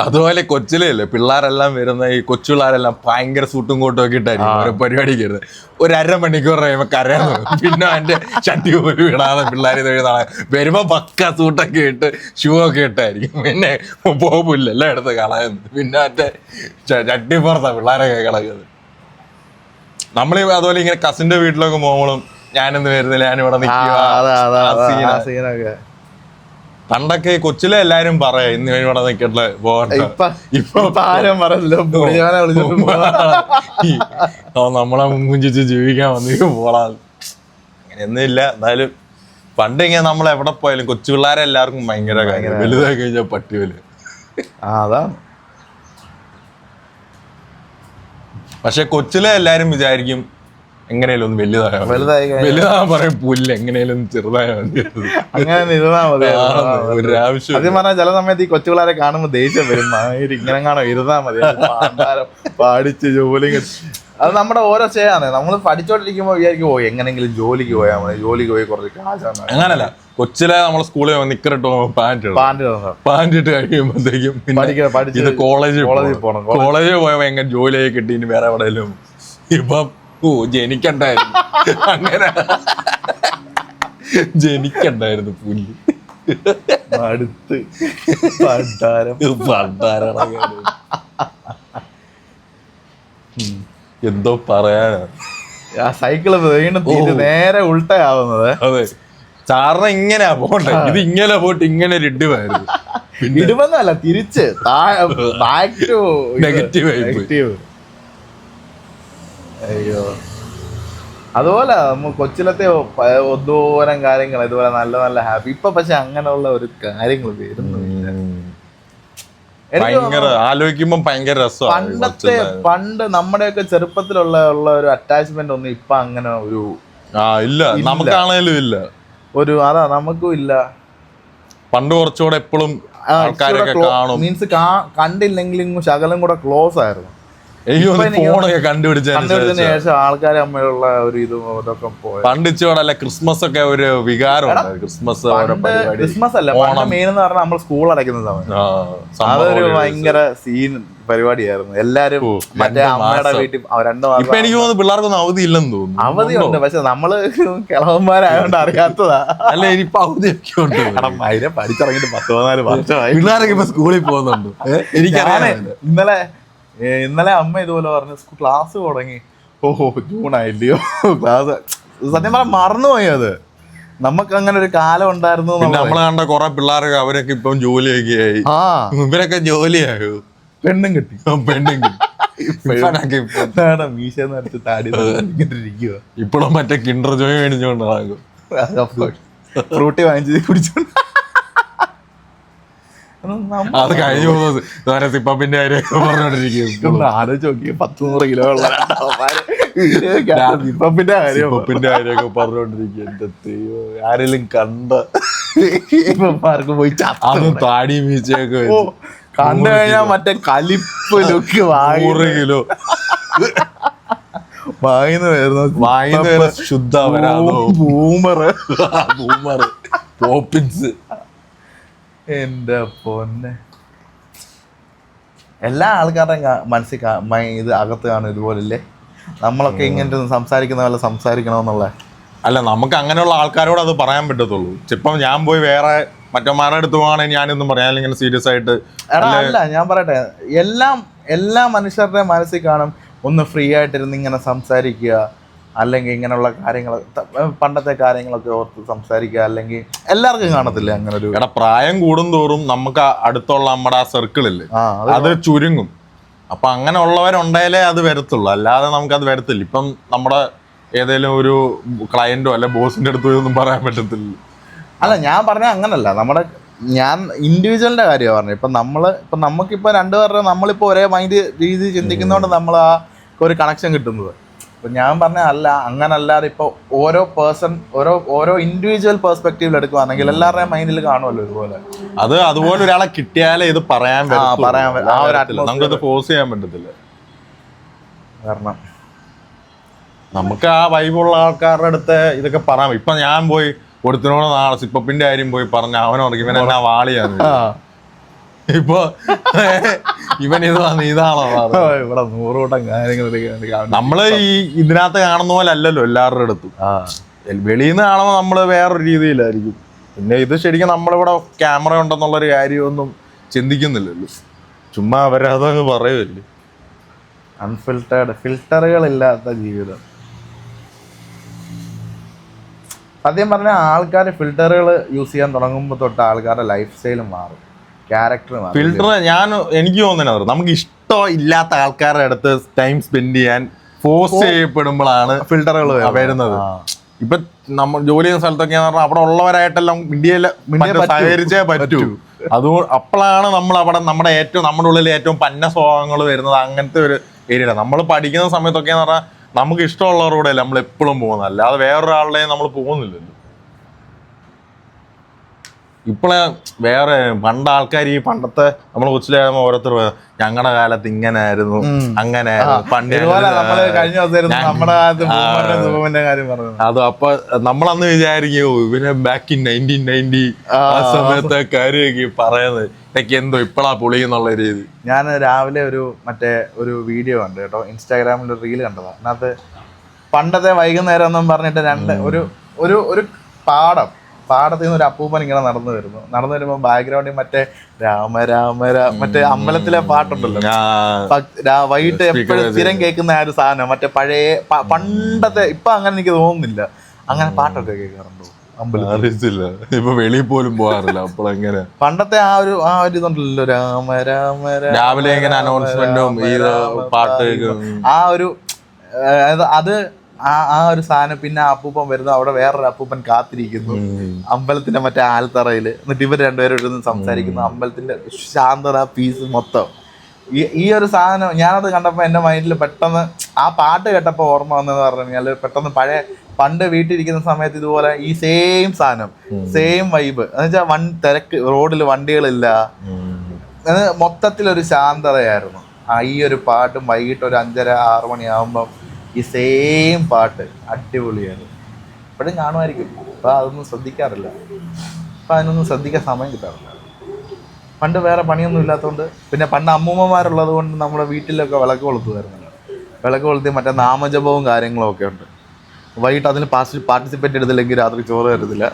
അതുപോലെ കൊച്ചിലല്ലേ പിള്ളേരെല്ലാം വരുന്ന ഈ കൊച്ചു പിള്ളേരെല്ലാം ഭയങ്കര സൂട്ടും കോട്ടും ഒക്കെ ഇട്ടായിരിക്കും ഓരോ പരിപാടിക്ക് വരുന്നത്. ഒരു 1/2 മണിക്കൂർ കഴിയുമ്പോൾ കരയാൻ പിന്നെ അതിന്റെ ഷട്ടി പോലും ഇടാതെ പിള്ളേർ വരുമ്പോ പക്ക സൂട്ടൊക്കെ ഇട്ട് ഷൂ ഒക്കെ ഇട്ടായിരിക്കും. പിന്നെ പോകില്ല എല്ലാം എടുത്ത് കളയുന്നത്. പിന്നെ മറ്റേ ചട്ടിപ്പുറത്താ പിള്ളേരൊക്കെ കളയുന്നത്. നമ്മൾ അതുപോലെ ഇങ്ങനെ കസിന്റെ വീട്ടിലൊക്കെ പോകുമ്പോഴും ഞാനൊന്നും വരുന്നില്ല, ഞാനിവിടെ നിൽക്കുക. പണ്ടൊക്കെ കൊച്ചിലെ എല്ലാരും പറയാം ഇന്ന് ഇവിടെ നിൽക്കട്ടെ പോകട്ടെ. ഇപ്പൊ നമ്മളെ മുഞ്ചിച്ച് ജീവിക്കാൻ വന്നിട്ട് പോടാ, അങ്ങനെയൊന്നും ഇല്ല. എന്നാലും പണ്ട് ഇങ്ങനെ നമ്മൾ എവിടെ പോയാലും കൊച്ചു പിള്ളേരെ എല്ലാവർക്കും ഭയങ്കര കാര്യം, വലുതായി കഴിഞ്ഞാൽ പട്ടിവല്. അതാണ്. പക്ഷെ കൊച്ചിലെ എല്ലാരും വിചാരിക്കും എങ്ങനെയാലും ഒന്ന് വലുതാകാൻ പറയും പുല്ല്, എങ്ങനെയാലും ചെറുതായ മതി, അങ്ങനെ ഇരുന്നാ മതി. ഒരു ആവശ്യം ആദ്യം പറഞ്ഞാൽ ചില സമയത്ത് ഈ കൊച്ചു പിള്ളേരെ കാണുമ്പോൾ ദേഷ്യം വരും. ഇങ്ങനെ കാണോ ഇരുന്നാ മതി, പഠിച്ച് ജോലി. അത് നമ്മുടെ ഓരോ ചെയ്യാന്ന്. നമ്മൾ പഠിച്ചോണ്ടിരിക്കുമ്പോൾ വിചാരിക്കും എങ്ങനെങ്കിലും ജോലിക്ക് പോയാൽ മതി, ജോലിക്ക് പോയി കുറച്ച് കാശാണ്. അങ്ങനല്ല, കൊച്ചിലെ നമ്മളെ സ്കൂളിൽ നിക്കറിട്ട് പോകുമ്പോൾ പാൻറ് ഇട്ട് കഴിയുമ്പോഴത്തേക്കും ഇത് കോളേജിൽ പോകണം. കോളേജിൽ പോയപ്പോ എങ്ങനെ ജോലിയായി കിട്ടി, ഇനി വേറെ എവിടെയെങ്കിലും. ഇപ്പം ജനിക്കണ്ടായിരുന്നു, അങ്ങനെ ജനിക്കണ്ടായിരുന്നു പുല്ല് അടുത്ത് എന്തോ പറയാനാ. സൈക്കിള് വീണ്ടും നേരെ ഉൾട്ടയാവുന്നത്. അതെ, സാറിന് ഇങ്ങനെയാ പോട്ടെ, ഇത് ഇങ്ങനെ പോയിട്ട് ഇങ്ങനെ ഒരു ഇടിവായിരുന്നു. ഇടുവെന്നല്ല, തിരിച്ച് നെഗറ്റീവ്. അയ്യോ, അതുപോലെ കൊച്ചിലത്തെ ഒന്നോരം കാര്യങ്ങൾ ഇതുപോലെ നല്ല നല്ല ഹാപ്പി. ഇപ്പൊ പക്ഷെ അങ്ങനെയുള്ള ഒരു കാര്യങ്ങൾ വരുന്നു. ഭയങ്കര ആലോചിക്കുമ്പോ ഭയങ്കര രസമാണ്. പണ്ട് നമ്മുടെയൊക്കെ ചെറുപ്പത്തിലുള്ള ഒരു അറ്റാച്ച്മെന്റ് ഒന്നും ഇപ്പൊ അങ്ങനെ ഒരു ഇല്ല, നമുക്കാണേലും ഇല്ല. അതാ നമുക്കും ഇല്ല. പണ്ട് കുറച്ചുകൂടെ എപ്പോഴും ആൾക്കാരൊക്കെ കാണും, മീൻസ് കണ്ടില്ലെങ്കിലും ശകലം കൂടെ ക്ലോസ് ആയിരുന്നു. ഫോണൊക്കെ കണ്ടുപിടിച്ചതിന് ശേഷം ആൾക്കാർ തമ്മിലുള്ള ഒരു ഇതും അതൊക്കെ പോയി. പണ്ട് ഇച്ചോടല്ല ക്രിസ്മസ് ഒക്കെ ഒരു വികാരം. ക്രിസ്മസ് അല്ല മെയിൻ എന്ന് പറഞ്ഞാൽ നമ്മൾ സ്കൂൾ അടയ്ക്കുന്ന സമയം അതൊരു ഭയങ്കര സീൻ പരിപാടിയായിരുന്നു. എല്ലാരും മറ്റേ അമ്മയുടെ വീട്ടിൽ 2 മാസം. ഇപ്പൊ എനിക്ക് തോന്നുന്നു പിള്ളേർക്കൊന്നും അവധി ഇല്ലെന്ന് തോന്നുന്നു. അവധിയുണ്ട്, പക്ഷെ നമ്മള് കിളവന്മാരായോണ്ട് അറിയാത്തതാ. അല്ല, ഇനിയിപ്പൊ അവധിയൊക്കെ ഉണ്ട്. അതിനെ പഠിച്ചിറങ്ങിട്ട് 10-14 വർഷമായി. പിള്ളേരൊക്കെ ഇപ്പൊ സ്കൂളിൽ പോകുന്നുണ്ട്. എനിക്കറിയാം. ഇന്നലെ അമ്മ ഇതുപോലെ പറഞ്ഞു ക്ലാസ് തുടങ്ങി. ജൂൺ ആയില്ലയോ ക്ലാസ്. സത്യം പറഞ്ഞാൽ മറന്നുപോയി അത്. നമുക്ക് അങ്ങനെ ഒരു കാലം ഉണ്ടായിരുന്നു. നമ്മളെ കണ്ട കുറെ പിള്ളേരൊക്കെ അവരൊക്കെ ഇപ്പം ജോലിയൊക്കെ ആയി. ഇവരൊക്കെ ജോലിയായോ, പെണ്ണും കിട്ടി. മീശന്ന് അടിച്ച് താടി ഇരിക്കുക. ഇപ്പോഴും മറ്റേ കിൻഡർ ജോയ് മേടിച്ചോണ്ടാകും, ഫ്രൂട്ടി വാങ്ങിച്ച് കുടിച്ചോണ്ട്. അത് കഴിഞ്ഞു പോകുന്നത് സിപ്പപ്പിന്റെ കാര്യമൊക്കെ പറഞ്ഞോണ്ടിരിക്കും. ആലോചിച്ച് നോക്കി 100 കിലോ ഉള്ള സിപ്പപ്പിന്റെ കാര്യമൊക്കെ പറഞ്ഞോണ്ടിരിക്കും. ആരെങ്കിലും കണ്ട ഇപ്പമാർക്ക് പോയി അതും താടി മീച്ചയൊക്കെ കണ്ടു കഴിഞ്ഞാൽ മറ്റേ കലിപ്പ് ലുക്ക് 100 കിലോ വാങ്ങിന്ന് ശുദ്ധ പോപ്പിൻസ്. എന്റെ പൊന്നെ, എല്ലാ ആൾക്കാരുടെയും മനസ്സിൽ ഇത് അകത്ത് കാണും ഇതുപോലില്ലേ. നമ്മളൊക്കെ ഇങ്ങനെ സംസാരിക്കുന്ന പോലെ സംസാരിക്കണമെന്നുള്ള. അല്ല, നമുക്ക് അങ്ങനെയുള്ള ആൾക്കാരോട് അത് പറയാൻ പറ്റത്തുള്ളൂ. ഇപ്പം ഞാൻ പോയി വേറെ മറ്റന്മാരുടെ അടുത്ത് പോവാണെങ്കിൽ ഞാനൊന്നും പറയാൻ ഇങ്ങനെ സീരിയസ് ആയിട്ട്. അല്ല, ഞാൻ പറയട്ടെ, എല്ലാ മനുഷ്യരുടെ മനസ്സിൽ കാണും ഒന്ന് ഫ്രീ ആയിട്ടിരുന്ന് ഇങ്ങനെ സംസാരിക്കുക, അല്ലെങ്കിൽ ഇങ്ങനെയുള്ള കാര്യങ്ങൾ, പണ്ടത്തെ കാര്യങ്ങളൊക്കെ ഓർത്ത് സംസാരിക്കുക. അല്ലെങ്കിൽ എല്ലാവർക്കും കാണത്തില്ല അങ്ങനെ ഒരു. പ്രായം കൂടുന്തോറും നമുക്ക് അടുത്തുള്ള നമ്മുടെ ആ സർക്കിളില്ലേ അത് ചുരുങ്ങും. അപ്പൊ അങ്ങനെ ഉള്ളവരുണ്ടായാലേ അത് വരത്തുള്ളൂ, അല്ലാതെ നമുക്കത് വരത്തില്ല. ഇപ്പം നമ്മുടെ ഏതെങ്കിലും ഒരു ക്ലയന്റോ അല്ലെ ബോസിന്റെ അടുത്തോ ഒന്നും പറയാൻ പറ്റത്തില്ല. അല്ല, ഞാൻ പറഞ്ഞ അങ്ങനല്ല. ഞാൻ ഇൻഡിവിജ്വലിന്റെ കാര്യമാണ് പറഞ്ഞത്. ഇപ്പം നമുക്കിപ്പോൾ 2 പേരുടെ നമ്മളിപ്പോൾ ഒരേ മൈൻഡ് രീതി ചിന്തിക്കുന്നതുകൊണ്ട് നമ്മൾ ആ ഒരു കണക്ഷൻ കിട്ടുന്നത്. ഇപ്പം ഞാൻ പറഞ്ഞ അങ്ങനല്ലാതെ ഇപ്പോൾ ഓരോ പേഴ്സൺ ഓരോ ഇൻഡിവിജ്വൽ പെർസ്പെക്റ്റീവിൽ എടുക്കുകയാണെങ്കിൽ എല്ലാവരുടെയും മൈൻഡിൽ കാണുമല്ലോ ഇതുപോലെ. അതുപോലെ ഒരാളെ കിട്ടിയാലേ ഇത് പറയാൻ നമുക്കത് ഫോഴ്സ് ചെയ്യാൻ പറ്റത്തില്ല. കാരണം നമുക്ക് ആ വൈബുള്ള ആൾക്കാരുടെ അടുത്ത് ഇതൊക്കെ പറയാം. ഇപ്പൊ ഞാൻ പോയി കൊടുത്തിനോട് നാളെ സിപ്പപ്പിന്റെ കാര്യം പോയി പറഞ്ഞ അവനോട് ഇവൻ എന്നാ വാളിയാണ്. ഇപ്പൊ ഇവൻ ഇതാണോ ഇവിടെ 100 കൂട്ടം കാര്യങ്ങൾ. നമ്മള് ഇതിനകത്ത് കാണുന്ന പോലെ അല്ലല്ലോ എല്ലാവരുടെ അടുത്തും. വെളിയിൽ നിന്ന് കാണുമ്പോൾ നമ്മള് വേറൊരു രീതിയിലായിരിക്കും. പിന്നെ ഇത് ശരിക്കും നമ്മളിവിടെ ക്യാമറ ഉണ്ടെന്നുള്ളൊരു കാര്യമൊന്നും ചിന്തിക്കുന്നില്ലല്ലോ, ചുമ്മാ അവരതങ്ങ് പറയുമല്ലേ. ഫിൽട്ടറുകളില്ലാത്ത ജീവിതം. സത്യം പറഞ്ഞാൽ ആൾക്കാർ ഫിൽട്ടറുകൾ യൂസ് ചെയ്യാൻ തുടങ്ങുമ്പോൾ തൊട്ട് ആൾക്കാരുടെ ലൈഫ് സ്റ്റൈലും മാറും, ക്യാരക്ടർ മാറും. ഫിൽട്ടർ എനിക്ക് തോന്നുന്നത് നമുക്ക് ഇഷ്ടം ഇല്ലാത്ത ആൾക്കാരുടെ അടുത്ത് ടൈം സ്പെൻഡ് ചെയ്യാൻ ഫോഴ്സ് ചെയ്യപ്പെടുമ്പോഴാണ് ഫിൽട്ടറുകൾ വരുന്നത്. ഇപ്പൊ നമ്മൾ ജോലി ചെയ്യുന്ന സ്ഥലത്തൊക്കെയാന്ന് പറഞ്ഞാൽ അവിടെ ഉള്ളവരായിട്ടെല്ലാം ഇന്ത്യയിലെ സഹകരിച്ചേ പറ്റൂ. അപ്പോഴാണ് നമ്മൾ അവിടെ നമ്മുടെ ഉള്ളിൽ ഏറ്റവും പന്ന സ്വഭാവങ്ങൾ വരുന്നത്. അങ്ങനത്തെ ഒരു ഏരിയ നമ്മൾ പഠിക്കുന്ന സമയത്തൊക്കെയാന്ന് പറഞ്ഞാൽ നമുക്ക് ഇഷ്ടമുള്ളവരോടെ നമ്മൾ എപ്പോഴും പോകുന്നത്, അല്ലാതെ വേറൊരാളുടെയും നമ്മൾ പോകുന്നില്ലല്ലോ. ഇപ്പോഴേ വേറെ പണ്ട് ആൾക്കാർ ഈ പണ്ടത്തെ നമ്മൾ കൊച്ചിലാകുമ്പോൾ ഓരോരുത്തർ ഞങ്ങളുടെ കാലത്ത് ഇങ്ങനെ ആയിരുന്നു അങ്ങനെ പണ്ട് അത്. അപ്പൊ നമ്മളന്ന് വിചാരിക്കോ ഇവനെ ബാക്ക് ഇൻ 1990 ആ സമയത്തെ കാര്യമൊക്കെ പറയുന്നത് ഇതൊക്കെ എന്തോ ഇപ്പഴാ പൊളി എന്നുള്ള രീതി. ഞാൻ രാവിലെ ഒരു വീഡിയോ കണ്ടു കേട്ടോ, ഇൻസ്റ്റാഗ്രാമിൽ ഒരു റീൽ കണ്ടതാ. അതിനകത്ത് പണ്ടത്തെ വൈകുന്നേരം എന്നും പറഞ്ഞിട്ട് ഒരു പാടത്തിൽ നിന്ന് ഒരു അപ്പൂപ്പൻ ഇങ്ങനെ നടന്നു വരുമ്പോൾ ബാക്ക്ഗ്രൗണ്ടിൽ മറ്റേ രാമ രാമ മറ്റേ അമ്പലത്തിലെ പാട്ടുണ്ടല്ലോ, വൈകിട്ട് എപ്പോഴും സ്ഥിരം കേൾക്കുന്ന ആ ഒരു സാധനം, മറ്റേ പഴയ പണ്ടത്തെ. ഇപ്പൊ അങ്ങനെ എനിക്ക് തോന്നുന്നില്ല, അങ്ങനെ പാട്ടൊക്കെ കേൾക്കാറുണ്ടോ അമ്പലത്തിൽ? ഇപ്പൊ വെളിയിൽ പോലും പോകാറില്ല. അപ്പോൾ എങ്ങനെ പണ്ടത്തെ ആ ഒരു ഇതുണ്ടല്ലോ, രാമ രാമ രാവിലെ ഇങ്ങനെ അനൗൺസ്മെന്റും ഈ പാട്ട് ആ ഒരു അത് ആ ഒരു സാധനം. പിന്നെ ആ അപ്പൂപ്പൻ വരുന്നു, അവിടെ വേറൊരു അപ്പൂപ്പൻ കാത്തിരിക്കുന്നു അമ്പലത്തിന്റെ മറ്റേ ആൽത്തറയില്. എന്നിട്ട് ഇവർ രണ്ടുപേരും ഇരുന്ന് സംസാരിക്കുന്നു. അമ്പലത്തിന്റെ ശാന്തത, പീസ് മൊത്തം. ഈ ഒരു സാധനം ഞാനത് കണ്ടപ്പോൾ എൻ്റെ മൈൻഡിൽ പെട്ടെന്ന് ആ പാട്ട് കേട്ടപ്പോൾ ഓർമ്മ വന്നതെന്ന് പറഞ്ഞു കഴിഞ്ഞാൽ, പെട്ടെന്ന് പണ്ട് വീട്ടിലിരിക്കുന്ന സമയത്ത് ഇതുപോലെ ഈ സെയിം സാധനം, സെയിം വൈബ് എന്ന് വെച്ചാൽ തിരക്ക്, റോഡിൽ വണ്ടികളില്ല, മൊത്തത്തിലൊരു ശാന്തതയായിരുന്നു. ഈ ഒരു പാട്ടും വൈകിട്ട് ഒരു 5:30-6 മണിയാകുമ്പം ഈ സെയിം പാട്ട് അടിപൊളിയായിരുന്നു. ഇപ്പോഴും കാണുമായിരിക്കും. അപ്പം അതൊന്നും ശ്രദ്ധിക്കാറില്ല. അപ്പം അതിനൊന്നും ശ്രദ്ധിക്കാൻ സമയം കിട്ടാറില്ല. പണ്ട് വേറെ പണിയൊന്നും ഇല്ലാത്തതുകൊണ്ട്, പിന്നെ പണ്ട് അമ്മൂമ്മമാരുള്ളത് കൊണ്ട് നമ്മുടെ വീട്ടിലൊക്കെ വിളക്ക് കൊളുത്തുമായിരുന്നല്ലോ. വിളക്ക് കൊളുത്തി മറ്റേ നാമജപവും കാര്യങ്ങളും ഒക്കെ ഉണ്ട്. വൈകിട്ട് അതിന് പാർട്ടിസിപ്പേറ്റ് എടുത്തില്ലെങ്കിൽ രാത്രി ചോറ് തരത്തില്ല.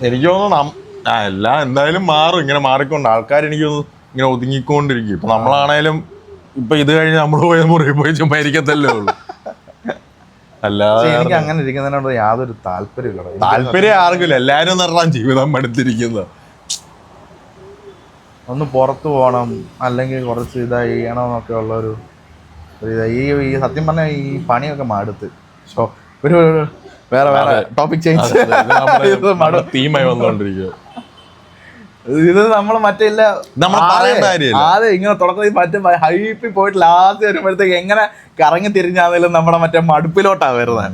എനിക്ക് തോന്നുന്നു എല്ലാം എന്തായാലും മാറും. ഇങ്ങനെ മാറിക്കൊണ്ട് ആൾക്കാർ എനിക്ക് തോന്നുന്നു ഇങ്ങനെ ഒതുങ്ങിക്കൊണ്ടിരിക്കും. ഇപ്പൊ നമ്മളാണേലും ഇപ്പൊ ഇത് കഴിഞ്ഞ് നമ്മൾ പോയി ചുമ്മാ ഇരിക്കത്തല്ലേ ഉള്ളൂ. അല്ലാതെ എനിക്ക് അങ്ങനെ ഇരിക്കുന്നതിനോട് യാതൊരു താല്പര്യമില്ല. താല്പര്യം ആർക്കില്ല. എല്ലാരും പറഞ്ഞാൽ ജീവിതം മടുത്തിരിക്കുന്നത്. ഒന്ന് പുറത്തു പോകണം, അല്ലെങ്കിൽ കുറച്ച് ഇതായി ചെയ്യണമെന്നൊക്കെ ഉള്ളൊരു ഈ സത്യം പറഞ്ഞാൽ ഈ പണിയൊക്കെ മടുത്ത്. ഒരു വേറെ ടോപ്പിക് ചേഞ്ച് തീമായി വന്നുകൊണ്ടിരിക്കുക. ഇത് നമ്മൾ മറ്റേ ആദ്യം ഇങ്ങനെ തുടക്കത്തിൽ മറ്റേ ഹൈപ്പിൽ പോയിട്ട് ലാസ്റ്റ് വരുമ്പോഴത്തേക്ക് എങ്ങനെ കറങ്ങി തിരിഞ്ഞാണെങ്കിലും നമ്മുടെ മറ്റേ മടുപ്പിലോട്ടാ വരുന്നത്.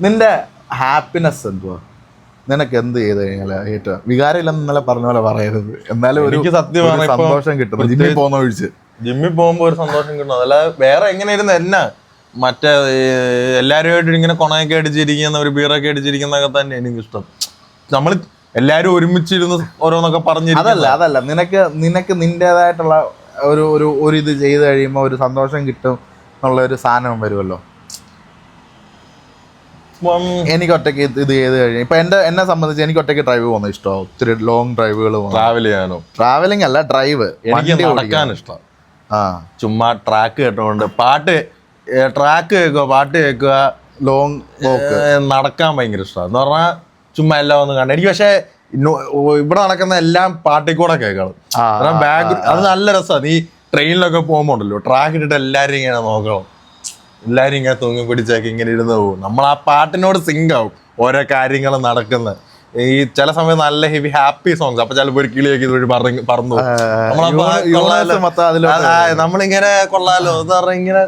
നിന്റെ ഹാപ്പിനെസ് എന്തുവാ? നിനക്ക് എന്ത് ചെയ്ത് കഴിഞ്ഞാൽ ഏറ്റവും വികാരം ഇല്ലെന്ന് ഇന്നലെ പറഞ്ഞ പോലെ പറയരുത്. എന്നാലും ഒരു സത്യമാണ് സന്തോഷം കിട്ടുന്നു ജിമ്മിൽ പോകുന്ന ഒഴിച്ച്. ജിമ്മിൽ പോകുമ്പോൾ ഒരു സന്തോഷം കിട്ടുന്നു. അതല്ലാതെ വേറെ എങ്ങനെ ഇരുന്ന് എന്നാ മറ്റേ എല്ലാവരുമായിട്ട് ഇങ്ങനെ കൊണയൊക്കെ അടിച്ചിരിക്കുന്ന, ഒരു ബീറൊക്കെ അടിച്ചിരിക്കുന്നതൊക്കെ തന്നെ എനിക്കിഷ്ടം. നമ്മൾ എല്ലാവരും ഒരുമിച്ചിരുന്ന് ഓരോന്നൊക്കെ പറഞ്ഞിരിക്കും. അതല്ല നിനക്ക് നിന്റേതായിട്ടുള്ള ഒരു ഇത് ചെയ്ത് കഴിയുമ്പോൾ ഒരു സന്തോഷം കിട്ടും എന്നുള്ള ഒരു സാധനം വരുമല്ലോ. എനിക്ക് ഒറ്റയ്ക്ക് ഇത് ചെയ്ത് കഴിഞ്ഞാൽ ഇപ്പൊ എന്നെ സംബന്ധിച്ച് എനിക്ക് ഒറ്റയ്ക്ക് ഡ്രൈവ് പോകുന്നത് ഇഷ്ടമാണ്. ഒത്തിരി ലോങ് ഡ്രൈവുകൾ ട്രാവൽ ചെയ്യാനോ? ട്രാവലിംഗ് അല്ല, ഡ്രൈവ്. എനിക്ക് നടക്കാൻ ഇഷ്ടം. ചുമ്മാ ട്രാക്ക് കേട്ടോണ്ട് ട്രാക്ക് കേൾക്കുക, പാട്ട് കേൾക്കുക, ലോങ് നടക്കാൻ ഭയങ്കര ഇഷ്ടമാണ്. എന്ന് പറഞ്ഞാൽ ചുമ്മാ എല്ലാം ഒന്നും കണ്ട എനിക്ക്. പക്ഷെ ഇവിടെ നടക്കുന്ന എല്ലാം പാട്ടിൽ കൂടെ കേൾക്കണം. ബാഗ് അത് നല്ല രസമാണ്. നീ ട്രെയിനിലൊക്കെ പോകുമ്പോണ്ടല്ലോ ട്രാക്ക് ഇട്ടിട്ട് എല്ലാവരും ഇങ്ങനെ നോക്കണം, എല്ലാവരും ഇങ്ങനെ തൂങ്ങി പിടിച്ചൊക്കെ ഇങ്ങനെ ഇരുന്ന് പോകും. നമ്മൾ ആ പാട്ടിനോട് സിങ്ക് ആവും ഓരോ കാര്യങ്ങൾ നടക്കുന്നത്. ഈ ചില സമയത്ത് നല്ല ഹെവി ഹാപ്പി സോങ്സ്, അപ്പൊ ചിലപ്പോ ഒരു കിളിയൊക്കെ ഇതുവഴി പറന്നു നമ്മളിങ്ങനെ കൊള്ളാലോ എന്ന് പറഞ്ഞ ഇങ്ങനെ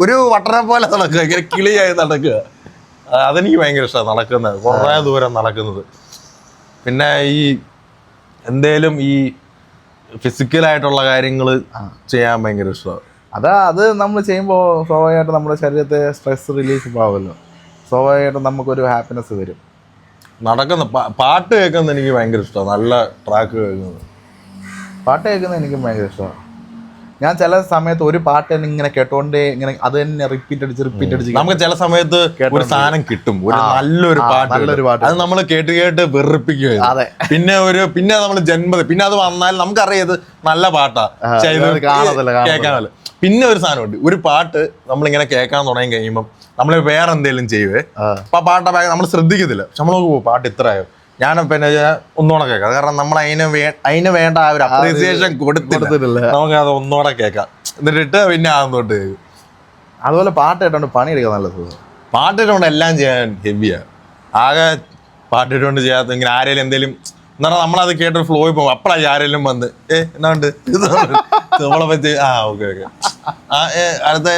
ഒരു വട്ടനെ പോലെ നടക്കുക, ഇങ്ങനെ കിളിയായി നടക്കുക. അതെനിക്ക് ഭയങ്കര ഇഷ്ടമാണ് നടക്കുന്നത്, കുറേ ദൂരം നടക്കുന്നത്. പിന്നെ ഈ എന്തേലും ഈ ഫിസിക്കലായിട്ടുള്ള കാര്യങ്ങൾ ചെയ്യാൻ ഭയങ്കര ഇഷ്ടമാണ്. അത് നമ്മൾ ചെയ്യുമ്പോൾ സ്വാഭാവികമായിട്ട് നമ്മുടെ ശരീരത്തെ സ്ട്രെസ് റിലീസ് ആവുമല്ലോ. സ്വാഭാവികമായിട്ടും നമുക്കൊരു ഹാപ്പിനെസ് വരും. പാട്ട് കേൾക്കുന്നത് എനിക്ക് ഭയങ്കര ഇഷ്ടമാണ്. നല്ല ട്രാക്ക് കേൾക്കുന്നത്, പാട്ട് കേൾക്കുന്നത് എനിക്കും ഭയങ്കര ഇഷ്ടമാണ്. ഞാൻ ചില സമയത്ത് ഒരു പാട്ട് തന്നെ ഇങ്ങനെ കേട്ടോണ്ടേ ഇങ്ങനെ അത് തന്നെ റിപ്പീറ്റ് അടിച്ച് നമുക്ക് ചില സമയത്ത് ഒരു സാധനം കിട്ടും, ഒരു നല്ലൊരു പാട്ട്, അത് നമ്മൾ കേട്ട് വെറുപ്പിക്കുകയാണ്. പിന്നെ നമ്മൾ പിന്നെ അത് വന്നാൽ നമുക്കറിയാം ഇത് നല്ല പാട്ടാ, കേൾക്കാനല്ല. പിന്നെ ഒരു സാധനമുണ്ട്, ഒരു പാട്ട് നമ്മളിങ്ങനെ കേൾക്കാൻ തുടങ്ങി കഴിയുമ്പോൾ നമ്മൾ വേറെ എന്തെങ്കിലും ചെയ്യുവേ, അപ്പൊ ആ പാട്ട് നമ്മൾ ശ്രദ്ധിക്കത്തില്ല. പക്ഷെ നമ്മൾ പാട്ട് ഇത്രയോ ഞാൻ പിന്നെ ഒന്നുകൂടെ കേൾക്കാം. കാരണം നമ്മൾ അതിന് വേണ്ട ആ ഒരു അപ്രീസിയേഷൻ കൊടുത്തിട്ടില്ല. നമുക്ക് അത് ഒന്നുകൂടെ കേൾക്കാം, എന്നിട്ട് പിന്നെ ആകുന്നോട്ട് കേൾക്കും. അതുപോലെ പാട്ട് കേട്ടോണ്ട് പണിയെടുക്കാൻ നല്ല സുഖം. പാട്ട് കേട്ടോണ്ട് എല്ലാം ചെയ്യാൻ ഹെവിയാ. ആകെ പാട്ട് കേട്ടോണ്ട് ചെയ്യാത്ത ഇങ്ങനെ ആരെങ്കിലും എന്തെങ്കിലും എന്ന് പറഞ്ഞാൽ നമ്മളത് കേട്ടൊരു ഫ്ലോയിൽ പോകും. അപ്പഴാ ആരെങ്കിലും വന്ന് എന്നാണ്ട് നമ്മളെ പറ്റി ഓക്കെ അടുത്ത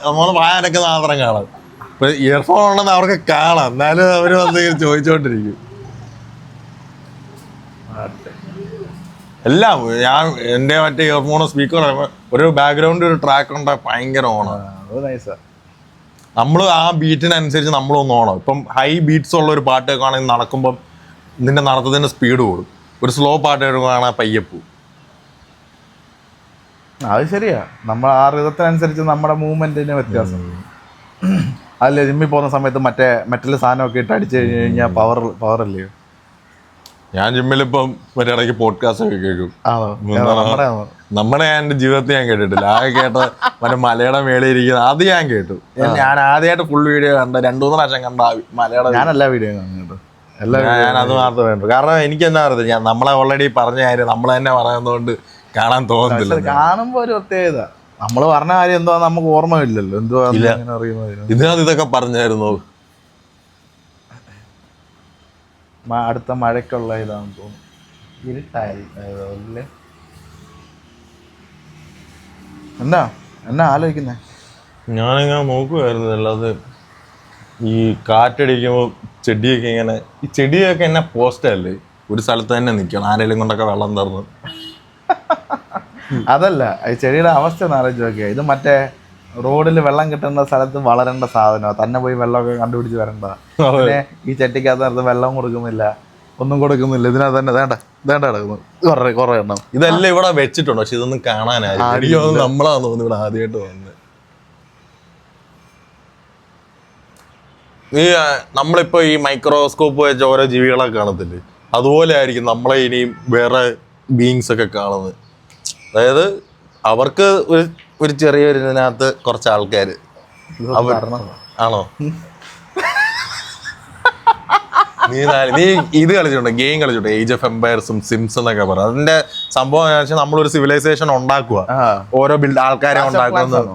നമ്മള് വായനൊക്കെ മാത്രം കാണാം. ഇപ്പൊ ഇയർഫോൺ ഉണ്ടെന്ന് അവർക്ക് കാണാം, എന്നാലും അവര് വന്ന് ചോദിച്ചോണ്ടിരിക്കും. എല്ലാം ഞാൻ എൻ്റെ മറ്റേ ഇയർഫോണോ സ്പീക്കറോ ഒരു ബാക്ക്ഗ്രൗണ്ട് ഒരു ട്രാക്ക് ഉണ്ട്, ഭയങ്കര ഓണാണ്. നമ്മൾ ആ ബീറ്റിനനുസരിച്ച് നമ്മളൊന്ന് ഓണം. ഇപ്പം ഹൈ ബീറ്റ്സ് ഉള്ള ഒരു പാട്ട് കേൾക്കുകയാണെങ്കിൽ നടക്കുമ്പം ഇതിന്റെ നടത്തതിന്റെ സ്പീഡ് കൂടും. ഒരു സ്ലോ പാട്ട് കേൾക്കുകയാണെങ്കിൽ പയ്യപ്പൂ. അത് ശരിയാ, നമ്മൾ ആ റിതത്തിനനുസരിച്ച് നമ്മുടെ മൂവ്മെന്റിന് വ്യത്യാസം. അല്ലേ ജിമ്മിൽ പോകുന്ന സമയത്ത് മറ്റുള്ള സാധനമൊക്കെ ഇട്ട് അടിച്ചു കഴിഞ്ഞാൽ പവർ അല്ലേ. ഞാൻ ജിമ്മിലിപ്പം മറ്റേ ഇടയ്ക്ക് പോഡ്കാസ്റ്റ് ഒക്കെ കേൾക്കും. നമ്മുടെ എൻ്റെ ജീവിതത്തിൽ ഞാൻ കേട്ടിട്ടില്ല. ആകെ കേട്ട മറ്റേ മലയുടെ മേളിൽ ഇരിക്കുന്ന അത് ഞാൻ കേട്ടു. ഞാൻ ആദ്യമായിട്ട് ഫുൾ വീഡിയോ കണ്ട 2-3 പ്രാവശ്യം കണ്ട മലയുടെ. ഞാൻ എല്ലാ വീഡിയോ കേട്ടോ. ഞാൻ അത് മാത്രമേ വേണ്ടു. കാരണം എനിക്ക് എന്താ പറയുന്നത്, ഞാൻ നമ്മളെ ഓൾറെഡി പറഞ്ഞ കാര്യം നമ്മൾ തന്നെ പറയുന്നതുകൊണ്ട് കാണാൻ തോന്നുന്നില്ല. കാണുമ്പോ ഒരു പ്രത്യേകത, നമ്മള് പറഞ്ഞ കാര്യം എന്തോ നമുക്ക് ഓർമ്മയില്ലല്ലോ, എന്തോ അറിയുന്നത്. ഇതിനകത്ത് ഇതൊക്കെ പറഞ്ഞായിരുന്നു. അടുത്ത മഴയ്ക്കുള്ള ഇതാണെന്ന് തോന്നുന്നു. ഇരുട്ടായി. എന്നാ ആലോചിക്കുന്നേ? ഞാനിങ്ങനെ നോക്കുമായിരുന്നു. അല്ലാതെ ഈ കാറ്റടിക്കുമ്പോൾ ചെടിയൊക്കെ ഇങ്ങനെ, ഈ ചെടിയൊക്കെ എന്നെ പോസ്റ്റല്ലേ, ഒരു സ്ഥലത്ത് തന്നെ നിൽക്കണം, ആരെങ്കിലും കൊണ്ടൊക്കെ വെള്ളം തറന്ന്. അതല്ല, ഈ ചെടിയുടെ അവസ്ഥ ഒന്ന് ആലോചിച്ച് നോക്കിയാൽ, ഇത് മറ്റേ റോഡിൽ വെള്ളം കിട്ടേണ്ട സ്ഥലത്ത് വളരേണ്ട സാധനമാണ്, തന്നെ പോയി വെള്ളമൊക്കെ കണ്ടുപിടിച്ച് വരേണ്ട. പിന്നെ ഈ ചട്ടിക്കകത്ത് നേരത്തെ വെള്ളം കൊടുക്കുന്നില്ല, ഒന്നും കൊടുക്കുന്നില്ല. ഇതിനകത്ത് തന്നെ വേണ്ട കിടക്കുന്നു കുറേ എണ്ണം. ഇതെല്ലാം ഇവിടെ വെച്ചിട്ടുണ്ട്, പക്ഷെ ഇതൊന്നും കാണാനായി നമ്മളാന്ന് തോന്നുന്നു ഇവിടെ ആദ്യമായിട്ട് വന്നത്. ഈ നമ്മളിപ്പോ ഈ മൈക്രോസ്കോപ്പ് വെച്ച ഓരോ ജീവികളൊക്കെ കാണത്തില്ലേ, അതുപോലെ ആയിരിക്കും നമ്മളെ ഇനിയും വേറെ ബീയിങ്സ് ഒക്കെ കാണുന്നത്. അതായത് അവർക്ക് ഒരു ചെറിയൊരു ഇതിനകത്ത് കുറച്ച് ആൾക്കാർ ആണോ. നീ ഇത് കളിച്ചിട്ടുണ്ട്, ഗെയിം കളിച്ചിട്ടുണ്ട്, ഏജ് ഓഫ് എംപയർസും സിംസ് എന്നൊക്കെ പറയും. അതിന്റെ സംഭവം എന്താ വെച്ചാൽ നമ്മളൊരു സിവിലൈസേഷൻ ഉണ്ടാക്കുക, ഓരോ ആൾക്കാരെ ഉണ്ടാക്കുന്നത്.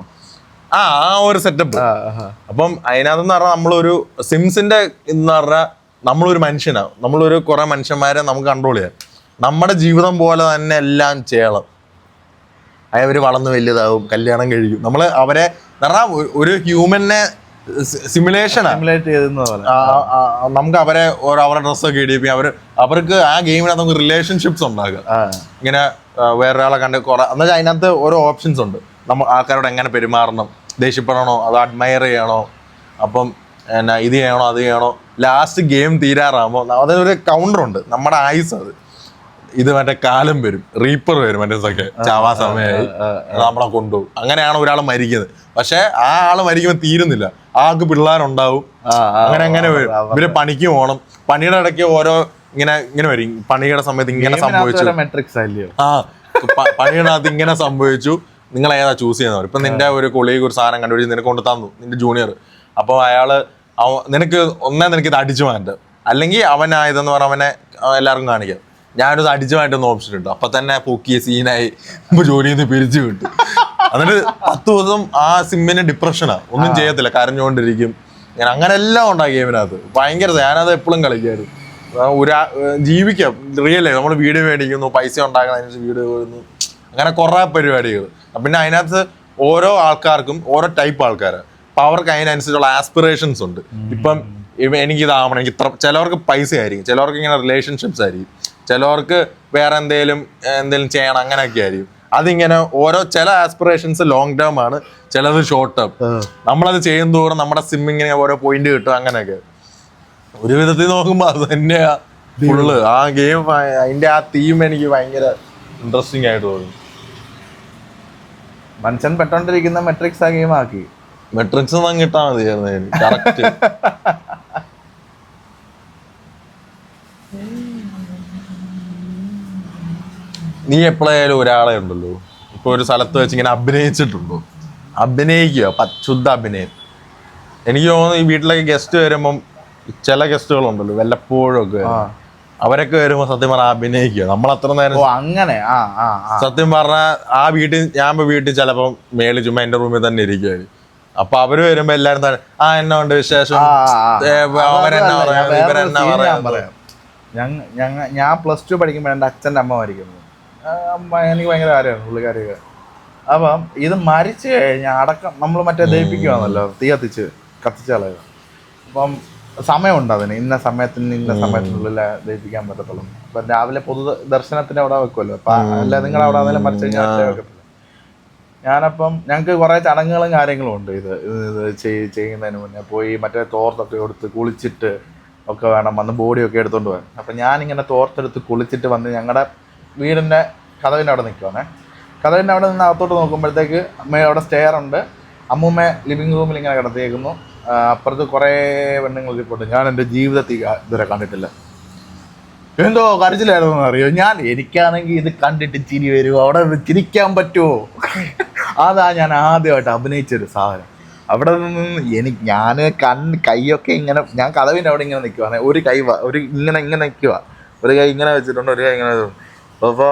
ആ ഒരു സെറ്റപ്പ്. അപ്പം അതിനകത്തെന്ന് പറഞ്ഞാൽ നമ്മളൊരു സിംസിന്റെ എന്ന് പറഞ്ഞാൽ നമ്മളൊരു മനുഷ്യനാണ്, നമ്മളൊരു കുറെ മനുഷ്യന്മാരെ നമുക്ക് കൺട്രോൾ ചെയ്യാം. നമ്മുടെ ജീവിതം പോലെ തന്നെ എല്ലാം ചെയ്യണം. അവർ വളർന്ന് വലുതാവും, കല്യാണം കഴിക്കും. നമ്മൾ അവരെ പറഞ്ഞാൽ ഒരു ഹ്യൂമനെ സിമുലേറ്റ് നമുക്ക് അവരെ അവരുടെ ഡ്രസ്സൊക്കെ ഇടിപ്പിക്കും. അവർക്ക് ആ ഗെയിമിനകത്ത് നമുക്ക് റിലേഷൻഷിപ്സ് ഉണ്ടാക്കുക. ഇങ്ങനെ വേറൊരാളെ കണ്ട് കുറെ എന്ന് വെച്ചാൽ അതിനകത്ത് ഓരോ ഓപ്ഷൻസ് ഉണ്ട്. നമ്മൾ ആൾക്കാരോട് എങ്ങനെ പെരുമാറണം, ദേഷ്യപ്പെടണോ അതോ അഡ്മയർ ചെയ്യണോ, അപ്പം എന്നാ ഇത് ചെയ്യണോ അത് ചെയ്യണോ. ലാസ്റ്റ് ഗെയിം തീരാറാകുമ്പോൾ അതിനൊരു കൗണ്ടറുണ്ട്, നമ്മുടെ ആയുസ്. അത് ഇത് മറ്റേ കാലം വരും, റീപ്പർ വരും, മറ്റേ ചാവാ സമയമായി നമ്മളെ കൊണ്ടുപോകും. അങ്ങനെയാണ് ഒരാൾ മരിക്കുന്നത്. പക്ഷെ ആ ആള് മരിക്കുമ്പോൾ തീരുന്നില്ല, ആൾക്ക് പിള്ളേരുണ്ടാവും. അങ്ങനെ വരും. ഇവര് പണിക്ക് പോകണം, പണിയുടെ ഇടയ്ക്ക് ഓരോ ഇങ്ങനെ വരും. പണിയുടെ സമയത്ത് ഇങ്ങനെ സംഭവിച്ചു, പണിയുടെ അകത്ത് ഇങ്ങനെ സംഭവിച്ചു, നിങ്ങൾ ഏതാ ചൂസ് ചെയ്യുന്നവർ. ഇപ്പൊ നിന്റെ ഒരു കൊളീഗ് ഒരു സാധനം കണ്ടുപിടിച്ച് നിനക്ക് കൊണ്ട് തന്നു, നിന്റെ ജൂനിയർ. അപ്പോൾ അയാള് നിനക്ക് ഇത് അടിച്ചു മാറ്റാം, അല്ലെങ്കിൽ അവനായതെന്ന് പറഞ്ഞാൽ അവനെ എല്ലാവർക്കും കാണിക്കാം. ഞാനൊരു അടിച്ചു മാറ്റുന്ന ഓപ്ഷൻ ഉണ്ട്. അപ്പൊ തന്നെ പൊക്കിയ സീനായി ജോലിയിൽ നിന്ന് പിരിച്ചു വിട്ടു. എന്നിട്ട് 10 ദിവസം ആ സിമ്മിന് ഡിപ്രഷനാ, ഒന്നും ചെയ്യത്തില്ല, കരഞ്ഞുകൊണ്ടിരിക്കും. ഞാൻ അങ്ങനെ എല്ലാം ഉണ്ടാക്കി ഗെയിമിനകത്ത്. ഭയങ്കര ഞാനത് എപ്പോഴും കളിക്കായിരുന്നു. ജീവിക്കാം റിയൽ ലൈഫ്. നമ്മൾ വീഡിയോ മേടിക്കുന്നു, പൈസ ഉണ്ടാക്കുന്നതിനനുസരിച്ച് വീഡിയോ വരുന്നു, അങ്ങനെ കുറെ പരിപാടികൾ. പിന്നെ അതിനകത്ത് ഓരോ ആൾക്കാർക്കും ഓരോ ടൈപ്പ് ആൾക്കാരാണ്. അപ്പൊ അവർക്ക് അതിനനുസരിച്ചുള്ള ആസ്പിറേഷൻസ് ഉണ്ട്. ഇപ്പം എനിക്കിതാവണം, എനിക്ക് ഇത്ര. ചിലവർക്ക് പൈസ ആയിരിക്കും, ചിലവർക്ക് ഇങ്ങനെ റിലേഷൻഷിപ്സ് ആയിരിക്കും, ചിലവർക്ക് വേറെ എന്തെങ്കിലും ചെയ്യണം, അങ്ങനെയൊക്കെ ആയിരിക്കും. അതിങ്ങനെ ഓരോ ചില ആസ്പിറേഷൻസ് ലോങ് ടേം ആണ്, ചിലത് ഷോർട്ട് ടേം. നമ്മളത് ചെയ്യും തോറും നമ്മുടെ സിമ്മിങ്ങനെ ഓരോ പോയിന്റ് കിട്ടും. അങ്ങനെയൊക്കെ ഒരു വിധത്തിൽ നോക്കുമ്പോൾ അത് തന്നെയാ ഫുള്ള്. ആ ഗെയിം അതിന്റെ ആ തീം എനിക്ക് ഭയങ്കര ഇൻട്രസ്റ്റിംഗ് ആയിട്ട് തോന്നി. മനുഷ്യൻ പെട്ടോണ്ടിരിക്കുന്ന മെട്രിക്സ് ആ ഗെയിം ആക്കി. മെട്രിക്സ് ഒന്നും കിട്ടാ മതിയായിരുന്നു കറക്റ്റ്. നീ എപ്പോഴായാലും ഒരാളെ ഉണ്ടല്ലോ, ഇപ്പൊ ഒരു സ്ഥലത്ത് വെച്ച് ഇങ്ങനെ അഭിനയിച്ചിട്ടുണ്ടോ? അഭിനയിക്കുക, ശുദ്ധ അഭിനയം. എനിക്ക് തോന്നുന്നു ഈ വീട്ടിലേക്ക് ഗസ്റ്റ് വരുമ്പം ചില ഗസ്റ്റുകളുണ്ടല്ലോ വല്ലപ്പോഴും ഒക്കെ, അവരൊക്കെ വരുമ്പോ സത്യം പറഞ്ഞാൽ അഭിനയിക്കുക. നമ്മൾ അത്ര നേരം അങ്ങനെ സത്യം പറഞ്ഞാൽ ആ വീട്ടിൽ ചിലപ്പോ മേളിൽ ചുമ്മാ എന്റെ റൂമിൽ തന്നെ ഇരിക്കുകയാണ്. അപ്പൊ അവര് വരുമ്പോ എല്ലാരും എന്നാ ഉണ്ട് വിശേഷം, അവരെന്നാ പറയാ. ഞാൻ +2 പഠിക്കുമ്പോൾ എൻ്റെ അച്ഛൻ്റെ അമ്മ മരിക്കുന്നത്. എനിക്ക് ഭയങ്കര കാര്യമാണ് പുള്ളിക്കാരിയൊക്കെ. അപ്പം ഇത് മരിച്ചു കഴിഞ്ഞാൽ അടക്കം നമ്മൾ മറ്റേ ദഹിപ്പിക്കുകയാണല്ലോ, തീ കത്തിച്ച് കളയുക. അപ്പം സമയമുണ്ട് അതിന്, ഇന്ന സമയത്തിനുള്ളിൽ ദഹിപ്പിക്കാൻ പറ്റത്തുള്ളൂ. അപ്പം രാവിലെ പൊതു ദർശനത്തിന് അവിടെ വെക്കുമല്ലോ. അപ്പം അല്ല നിങ്ങൾ അവിടെ ആണെങ്കിലും മരിച്ചു കഴിഞ്ഞാൽ വെക്കത്തില്ല. ഞാനപ്പം ഞങ്ങൾക്ക് കുറേ ചടങ്ങുകളും കാര്യങ്ങളും ഉണ്ട്. ഇത് ചെയ്യുന്നതിന് മുന്നേ പോയി മറ്റേ തോർത്തൊക്കെ എടുത്ത് കുളിച്ചിട്ട് ഒക്കെ വേണം വന്ന് ബോഡിയൊക്കെ എടുത്തുകൊണ്ട് പോകാൻ. അപ്പം ഞാനിങ്ങനെ തോർത്തെടുത്ത് കുളിച്ചിട്ട് വന്ന് ഞങ്ങളുടെ വീടിൻ്റെ കതവിൻ്റെ അവിടെ നിൽക്കുവാണേ. കതവിൻ്റെ അവിടെ നിന്ന് അകത്തോട്ട് നോക്കുമ്പോഴത്തേക്ക് അവിടെ സ്റ്റെയർ ഉണ്ട്. അമ്മൂമ്മ ലിവിങ് റൂമിൽ ഇങ്ങനെ കിടത്തിയേക്കുന്നു. അപ്പുറത്ത് കുറേ പെണ്ണുങ്ങൾ റിപ്പോർട്ട്. ഞാൻ എൻ്റെ ജീവിതത്തിൽ ഇതുവരെ കണ്ടിട്ടില്ല. എന്തോ കരച്ചിലായിരുന്നു അറിയോ. എനിക്കാണെങ്കിൽ ഇത് കണ്ടിട്ട് ചിരി വരുമോ, അവിടെ ചിരിക്കാൻ പറ്റുമോ? അതാ ഞാൻ ആദ്യമായിട്ട് അഭിനയിച്ചൊരു സാധനം. അവിടെ നിന്ന് ഞാൻ കൈയൊക്കെ ഇങ്ങനെ, ഞാൻ കതവിൻ്റെ അവിടെ ഇങ്ങനെ നിൽക്കുവാണ്, ഒരു കൈ ഇങ്ങനെ നിൽക്കുക, ഒരു കൈ ഇങ്ങനെ വെച്ചിട്ടുണ്ട്, ഒരു കൈ ഇങ്ങനെ വെച്ചിട്ടുണ്ട്. അപ്പോൾ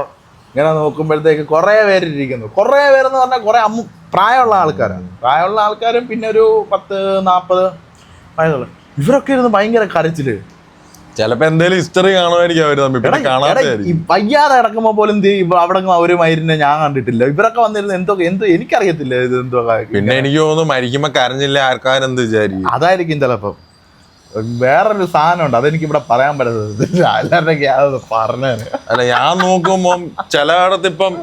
ഇങ്ങനെ നോക്കുമ്പോഴത്തേക്ക് കുറേ പേരിരിക്കുന്നു. കുറേ പേരെന്ന് പറഞ്ഞാൽ കുറേ പ്രായമുള്ള ആൾക്കാരാണ്. പ്രായമുള്ള ആൾക്കാരും പിന്നെ ഒരു 10-40 വയസ്സുള്ള ഇവരൊക്കെ ഇരുന്ന് ഭയങ്കര കരച്ചില്. ചിലപ്പോ എന്തെങ്കിലും ഹിസ്റ്ററി കാണുമായിരിക്കും അവര് തമ്മിൽ, പിന്നെ കാണാത്തായിരിക്കും. വയ്യാതെ കിടക്കുമ്പോ പോലും അവിടെ ഒരു മൈരിനെ ഞാൻ കണ്ടിട്ടില്ല. ഇവരൊക്കെ വന്നിരുന്ന് എന്തോ എനിക്കറിയത്തില്ല ഇത് എന്തോ. പിന്നെ എനിക്ക് തോന്നുന്നു മരിക്കുമ്പോ കരഞ്ഞില്ല ആൾക്കാരെന്ത് വിചാരിക്കും, അതായിരിക്കും ചിലപ്പം. വേറൊരു സാധനം ഉണ്ട്, അതെനിക്ക് ഇവിടെ പറയാൻ പറ്റുന്നത്, എല്ലാവരുടെയൊക്കെ അത് പറഞ്ഞത്. അല്ല ഞാൻ നോക്കുമ്പോ ചിലയിടത്ത് ഇപ്പം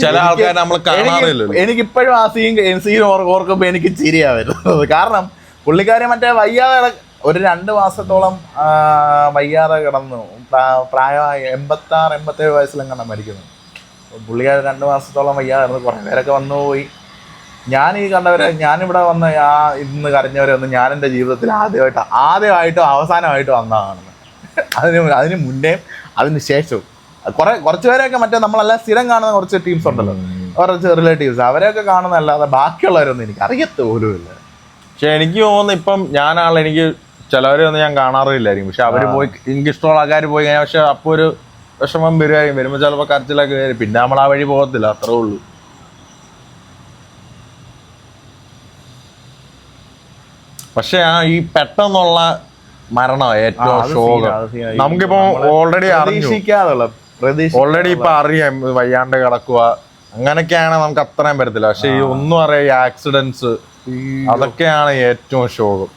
ചില ആൾക്കാരെ നമ്മൾ കാണാറില്ലല്ലോ. എനിക്കിപ്പോഴും ആ സീൻ ഓർക്കുമ്പോ എനിക്ക് ചിരിയാ വരുന്നത്. കാരണം പുള്ളിക്കാരെ മറ്റേ വയ്യാതെ ഒരു 2 മാസത്തോളം വയ്യാതെ കിടന്നു. പ്രായമായി 86-87 വയസ്സിലെങ്ങനെ മരിക്കുന്നു. പുള്ളിക്കാരൻ 2 മാസത്തോളം വയ്യാതെ കിടന്നു. കുറേ പേരൊക്കെ വന്നു പോയി. ഞാൻ ഈ കണ്ടവരെ, ഞാനിവിടെ വന്ന് ഇന്ന് കരഞ്ഞവരെ ഒന്നും ഞാൻ എൻ്റെ ജീവിതത്തിൽ ആദ്യമായിട്ടും അവസാനമായിട്ടും വന്നതാണ്. അതിന് മുന്നേ അതിന് ശേഷവും കുറച്ച് പേരെയൊക്കെ മറ്റേ നമ്മളെല്ലാം സ്ഥിരം കാണുന്ന കുറച്ച് ടീംസ് ഉണ്ടല്ലോ, കുറച്ച് റിലേറ്റീവ്സ്, അവരെയൊക്കെ കാണുന്നതല്ലാതെ ബാക്കിയുള്ളവരൊന്നും എനിക്ക് അറിയത്ത പോലുമില്ല. പക്ഷെ എനിക്ക് തോന്നുന്നു ഇപ്പം എനിക്ക് ചിലവരെ ഒന്നും ഞാൻ കാണാറില്ലായിരിക്കും. പക്ഷെ അവര് പോയി, എനിക്കിഷ്ടമുള്ള ആൾക്കാർ പോയി കഴിഞ്ഞാൽ പക്ഷെ അപ്പോൾ ഒരു വിഷമം വരുമായിരിക്കും. വരുമ്പോൾ ചിലപ്പോൾ കരച്ചിലൊക്കെ വരും. പിന്നെ നമ്മൾ ആ വഴി പോകത്തില്ല, അത്രേ ഉള്ളൂ. പക്ഷെ ഈ പെട്ടെന്നുള്ള മരണം ഏറ്റവും ശോകം. നമുക്കിപ്പോ ഓൾറെഡി ഇപ്പൊ അറിയാം വയ്യാണ്ട് കിടക്കുക, അങ്ങനെയൊക്കെയാണ് നമുക്ക് അത്രയും വരത്തില്ല. പക്ഷെ ഈ ഒന്നും അറിയാം, ഈ ആക്സിഡൻസ് അതൊക്കെയാണ് ഏറ്റവും ശോകം.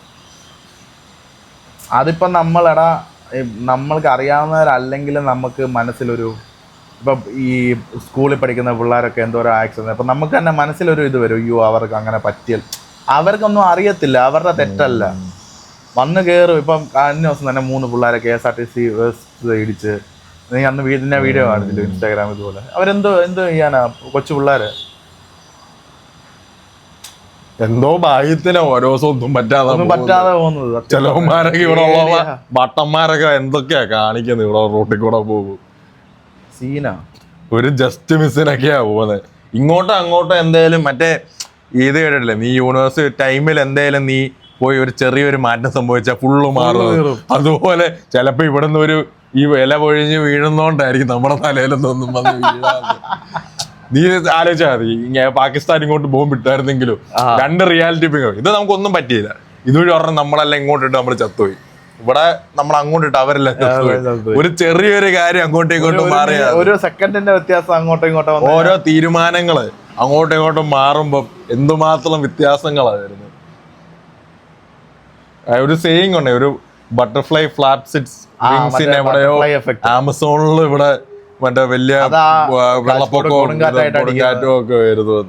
അതിപ്പോ നമ്മൾക്ക് അറിയാവുന്നവരല്ലെങ്കിലും നമുക്ക് മനസ്സിലൊരു, ഇപ്പം ഈ സ്കൂളിൽ പഠിക്കുന്ന പിള്ളേരൊക്കെ എന്തോരോ ആക്സിഡന്റ്, അപ്പം നമുക്ക് തന്നെ മനസ്സിലൊരു ഇത് വരും, അയ്യോ അവർക്ക് അങ്ങനെ പറ്റിയാൽ. അവർക്കൊന്നും അറിയത്തില്ല, അവരുടെ തെറ്റല്ല. വന്ന് കയറും. ഇപ്പം കഴിഞ്ഞ ദിവസം തന്നെ 3 പിള്ളേരെ KSRTC ബസ് ഇടിച്ച്, നീ അന്ന് വീടിൻ്റെ വീഡിയോ കാണിച്ചില്ല ഇൻസ്റ്റാഗ്രാം, ഇതുപോലെ അവരെന്തോ ചെയ്യാനാ കൊച്ചു പിള്ളേര്. എന്തോ ഭാഗ്യത്തിന് ഓരോ ദിവസം ഒന്നും പറ്റാതെ പോകുന്നത്. ചിലവന്മാരൊക്കെ ഇവിടെ ഉള്ള ഭട്ടന്മാരൊക്കെ എന്തൊക്കെയാ കാണിക്കുന്നത്, ഇവിടെ റോട്ടിൽ കൂടെ പോകും. സീന ഒരു ജസ്റ്റ് മിസ്സിനൊക്കെയാ പോകുന്നത്. ഇങ്ങോട്ടോ അങ്ങോട്ടോ എന്തേലും മറ്റേ ഇത് കേട്ടിട്ടില്ലേ, നീ യൂണിവേഴ്സിറ്റി ടൈമിൽ എന്തേലും നീ പോയി ഒരു ചെറിയൊരു മാറ്റം സംഭവിച്ചാൽ ഫുള്ള് മാറും. അതുപോലെ ചിലപ്പോ ഇവിടുന്ന് ഈ വില പൊഴിഞ്ഞ് വീഴുന്നോണ്ടായിരിക്കും നമ്മുടെ തലയിലൊന്നും വന്ന് വീഴാതെ. നീ ആലോചിച്ചാൽ മതി, പാകിസ്ഥാൻ ഇങ്ങോട്ട് ബോംബ് ഇട്ടായിരുന്നെങ്കിലും 2 റിയാലിറ്റി പിങ്ങും. ഇത് നമുക്കൊന്നും പറ്റിയില്ല. ഇതുവഴി പറഞ്ഞാൽ നമ്മളെല്ലാം ഇങ്ങോട്ടിട്ട് നമ്മൾ ചത്തുപോയി. ഇവിടെ നമ്മൾ അങ്ങോട്ടിട്ട് അവരെല്ലാം ചത്തുപോയി. ഒരു ചെറിയൊരു കാര്യം അങ്ങോട്ടും ഇങ്ങോട്ടും മാറിയ ഒരു സെക്കൻഡിന്റെ വ്യത്യാസം അങ്ങോട്ടും ഇങ്ങോട്ടും, ഓരോ തീരുമാനങ്ങള് അങ്ങോട്ടും ഇങ്ങോട്ടും മാറുമ്പം എന്തുമാത്രം വ്യത്യാസങ്ങളാണ് വരുന്നത്. ഒരു സേയിങ് ഉണ്ട്, ഒരു ബട്ടർഫ്ലൈ ഫ്ലാപ്സ് ഇറ്റ്സ് വിങ്സിന് എവിടെയോ ആമസോണിൽ ഇവിടെ മറ്റേ വലിയ വെള്ളപ്പൊക്കവും കൊടുങ്കാറ്റും ഒക്കെ വരുന്നത്.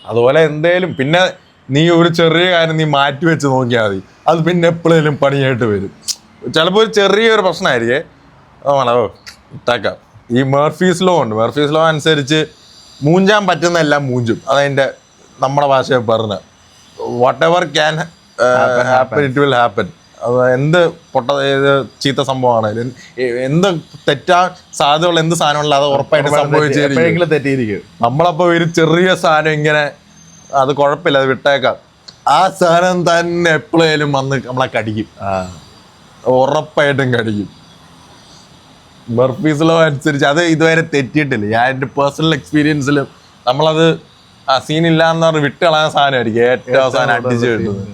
അതുപോലെ എന്തേലും പിന്നെ നീ ഒരു ചെറിയ കാര്യം നീ മാറ്റി വെച്ച് നോക്കിയാൽ മതി, അത് പിന്നെ എപ്പോഴേലും പണിയായിട്ട് വരും. ചിലപ്പോൾ ഒരു ചെറിയൊരു പ്രശ്നമായിരിക്കേ, ഇട്ടേക്കാം. ഈ മെർഫീസ് ലോ ഉണ്ട്. മെർഫീസ് ലോ അനുസരിച്ച് മൂഞ്ചാൻ പറ്റുന്ന എല്ലാം മൂഞ്ചും. അതതിൻ്റെ നമ്മുടെ ഭാഷയിൽ പറഞ്ഞ what ever can happen it will happen. അത് എന്ത് ചീത്ത സംഭവമാണെങ്കിലും, എന്ത് തെറ്റാൻ സാധ്യതയുള്ള എന്ത് സാധനമുള്ള അത് ഉറപ്പായിട്ട് സംഭവിച്ചിരിക്കും. നമ്മളപ്പോ ഒരു ചെറിയ സാധനം ഇങ്ങനെ അത് കുഴപ്പമില്ല, അത് വിട്ടേക്കാം, ആ സാധനം തന്നെ എപ്പോഴേലും വന്ന് നമ്മളെ കടിക്കും, ഉറപ്പായിട്ടും കടിക്കും. മെർഫീസ് ലോ അനുസരിച്ച് അത് ഇതുവരെ തെറ്റിയിട്ടില്ല. ഞാൻ എൻ്റെ പേഴ്സണൽ എക്സ്പീരിയൻസിലും നമ്മളത് ആ സീൻ ഇല്ലാന്ന് പറഞ്ഞ് വിട്ട് കളയാൻ സാധനമായിരിക്കും ഏറ്റവും അവസാനം അടിച്ചു കിട്ടുന്നത്.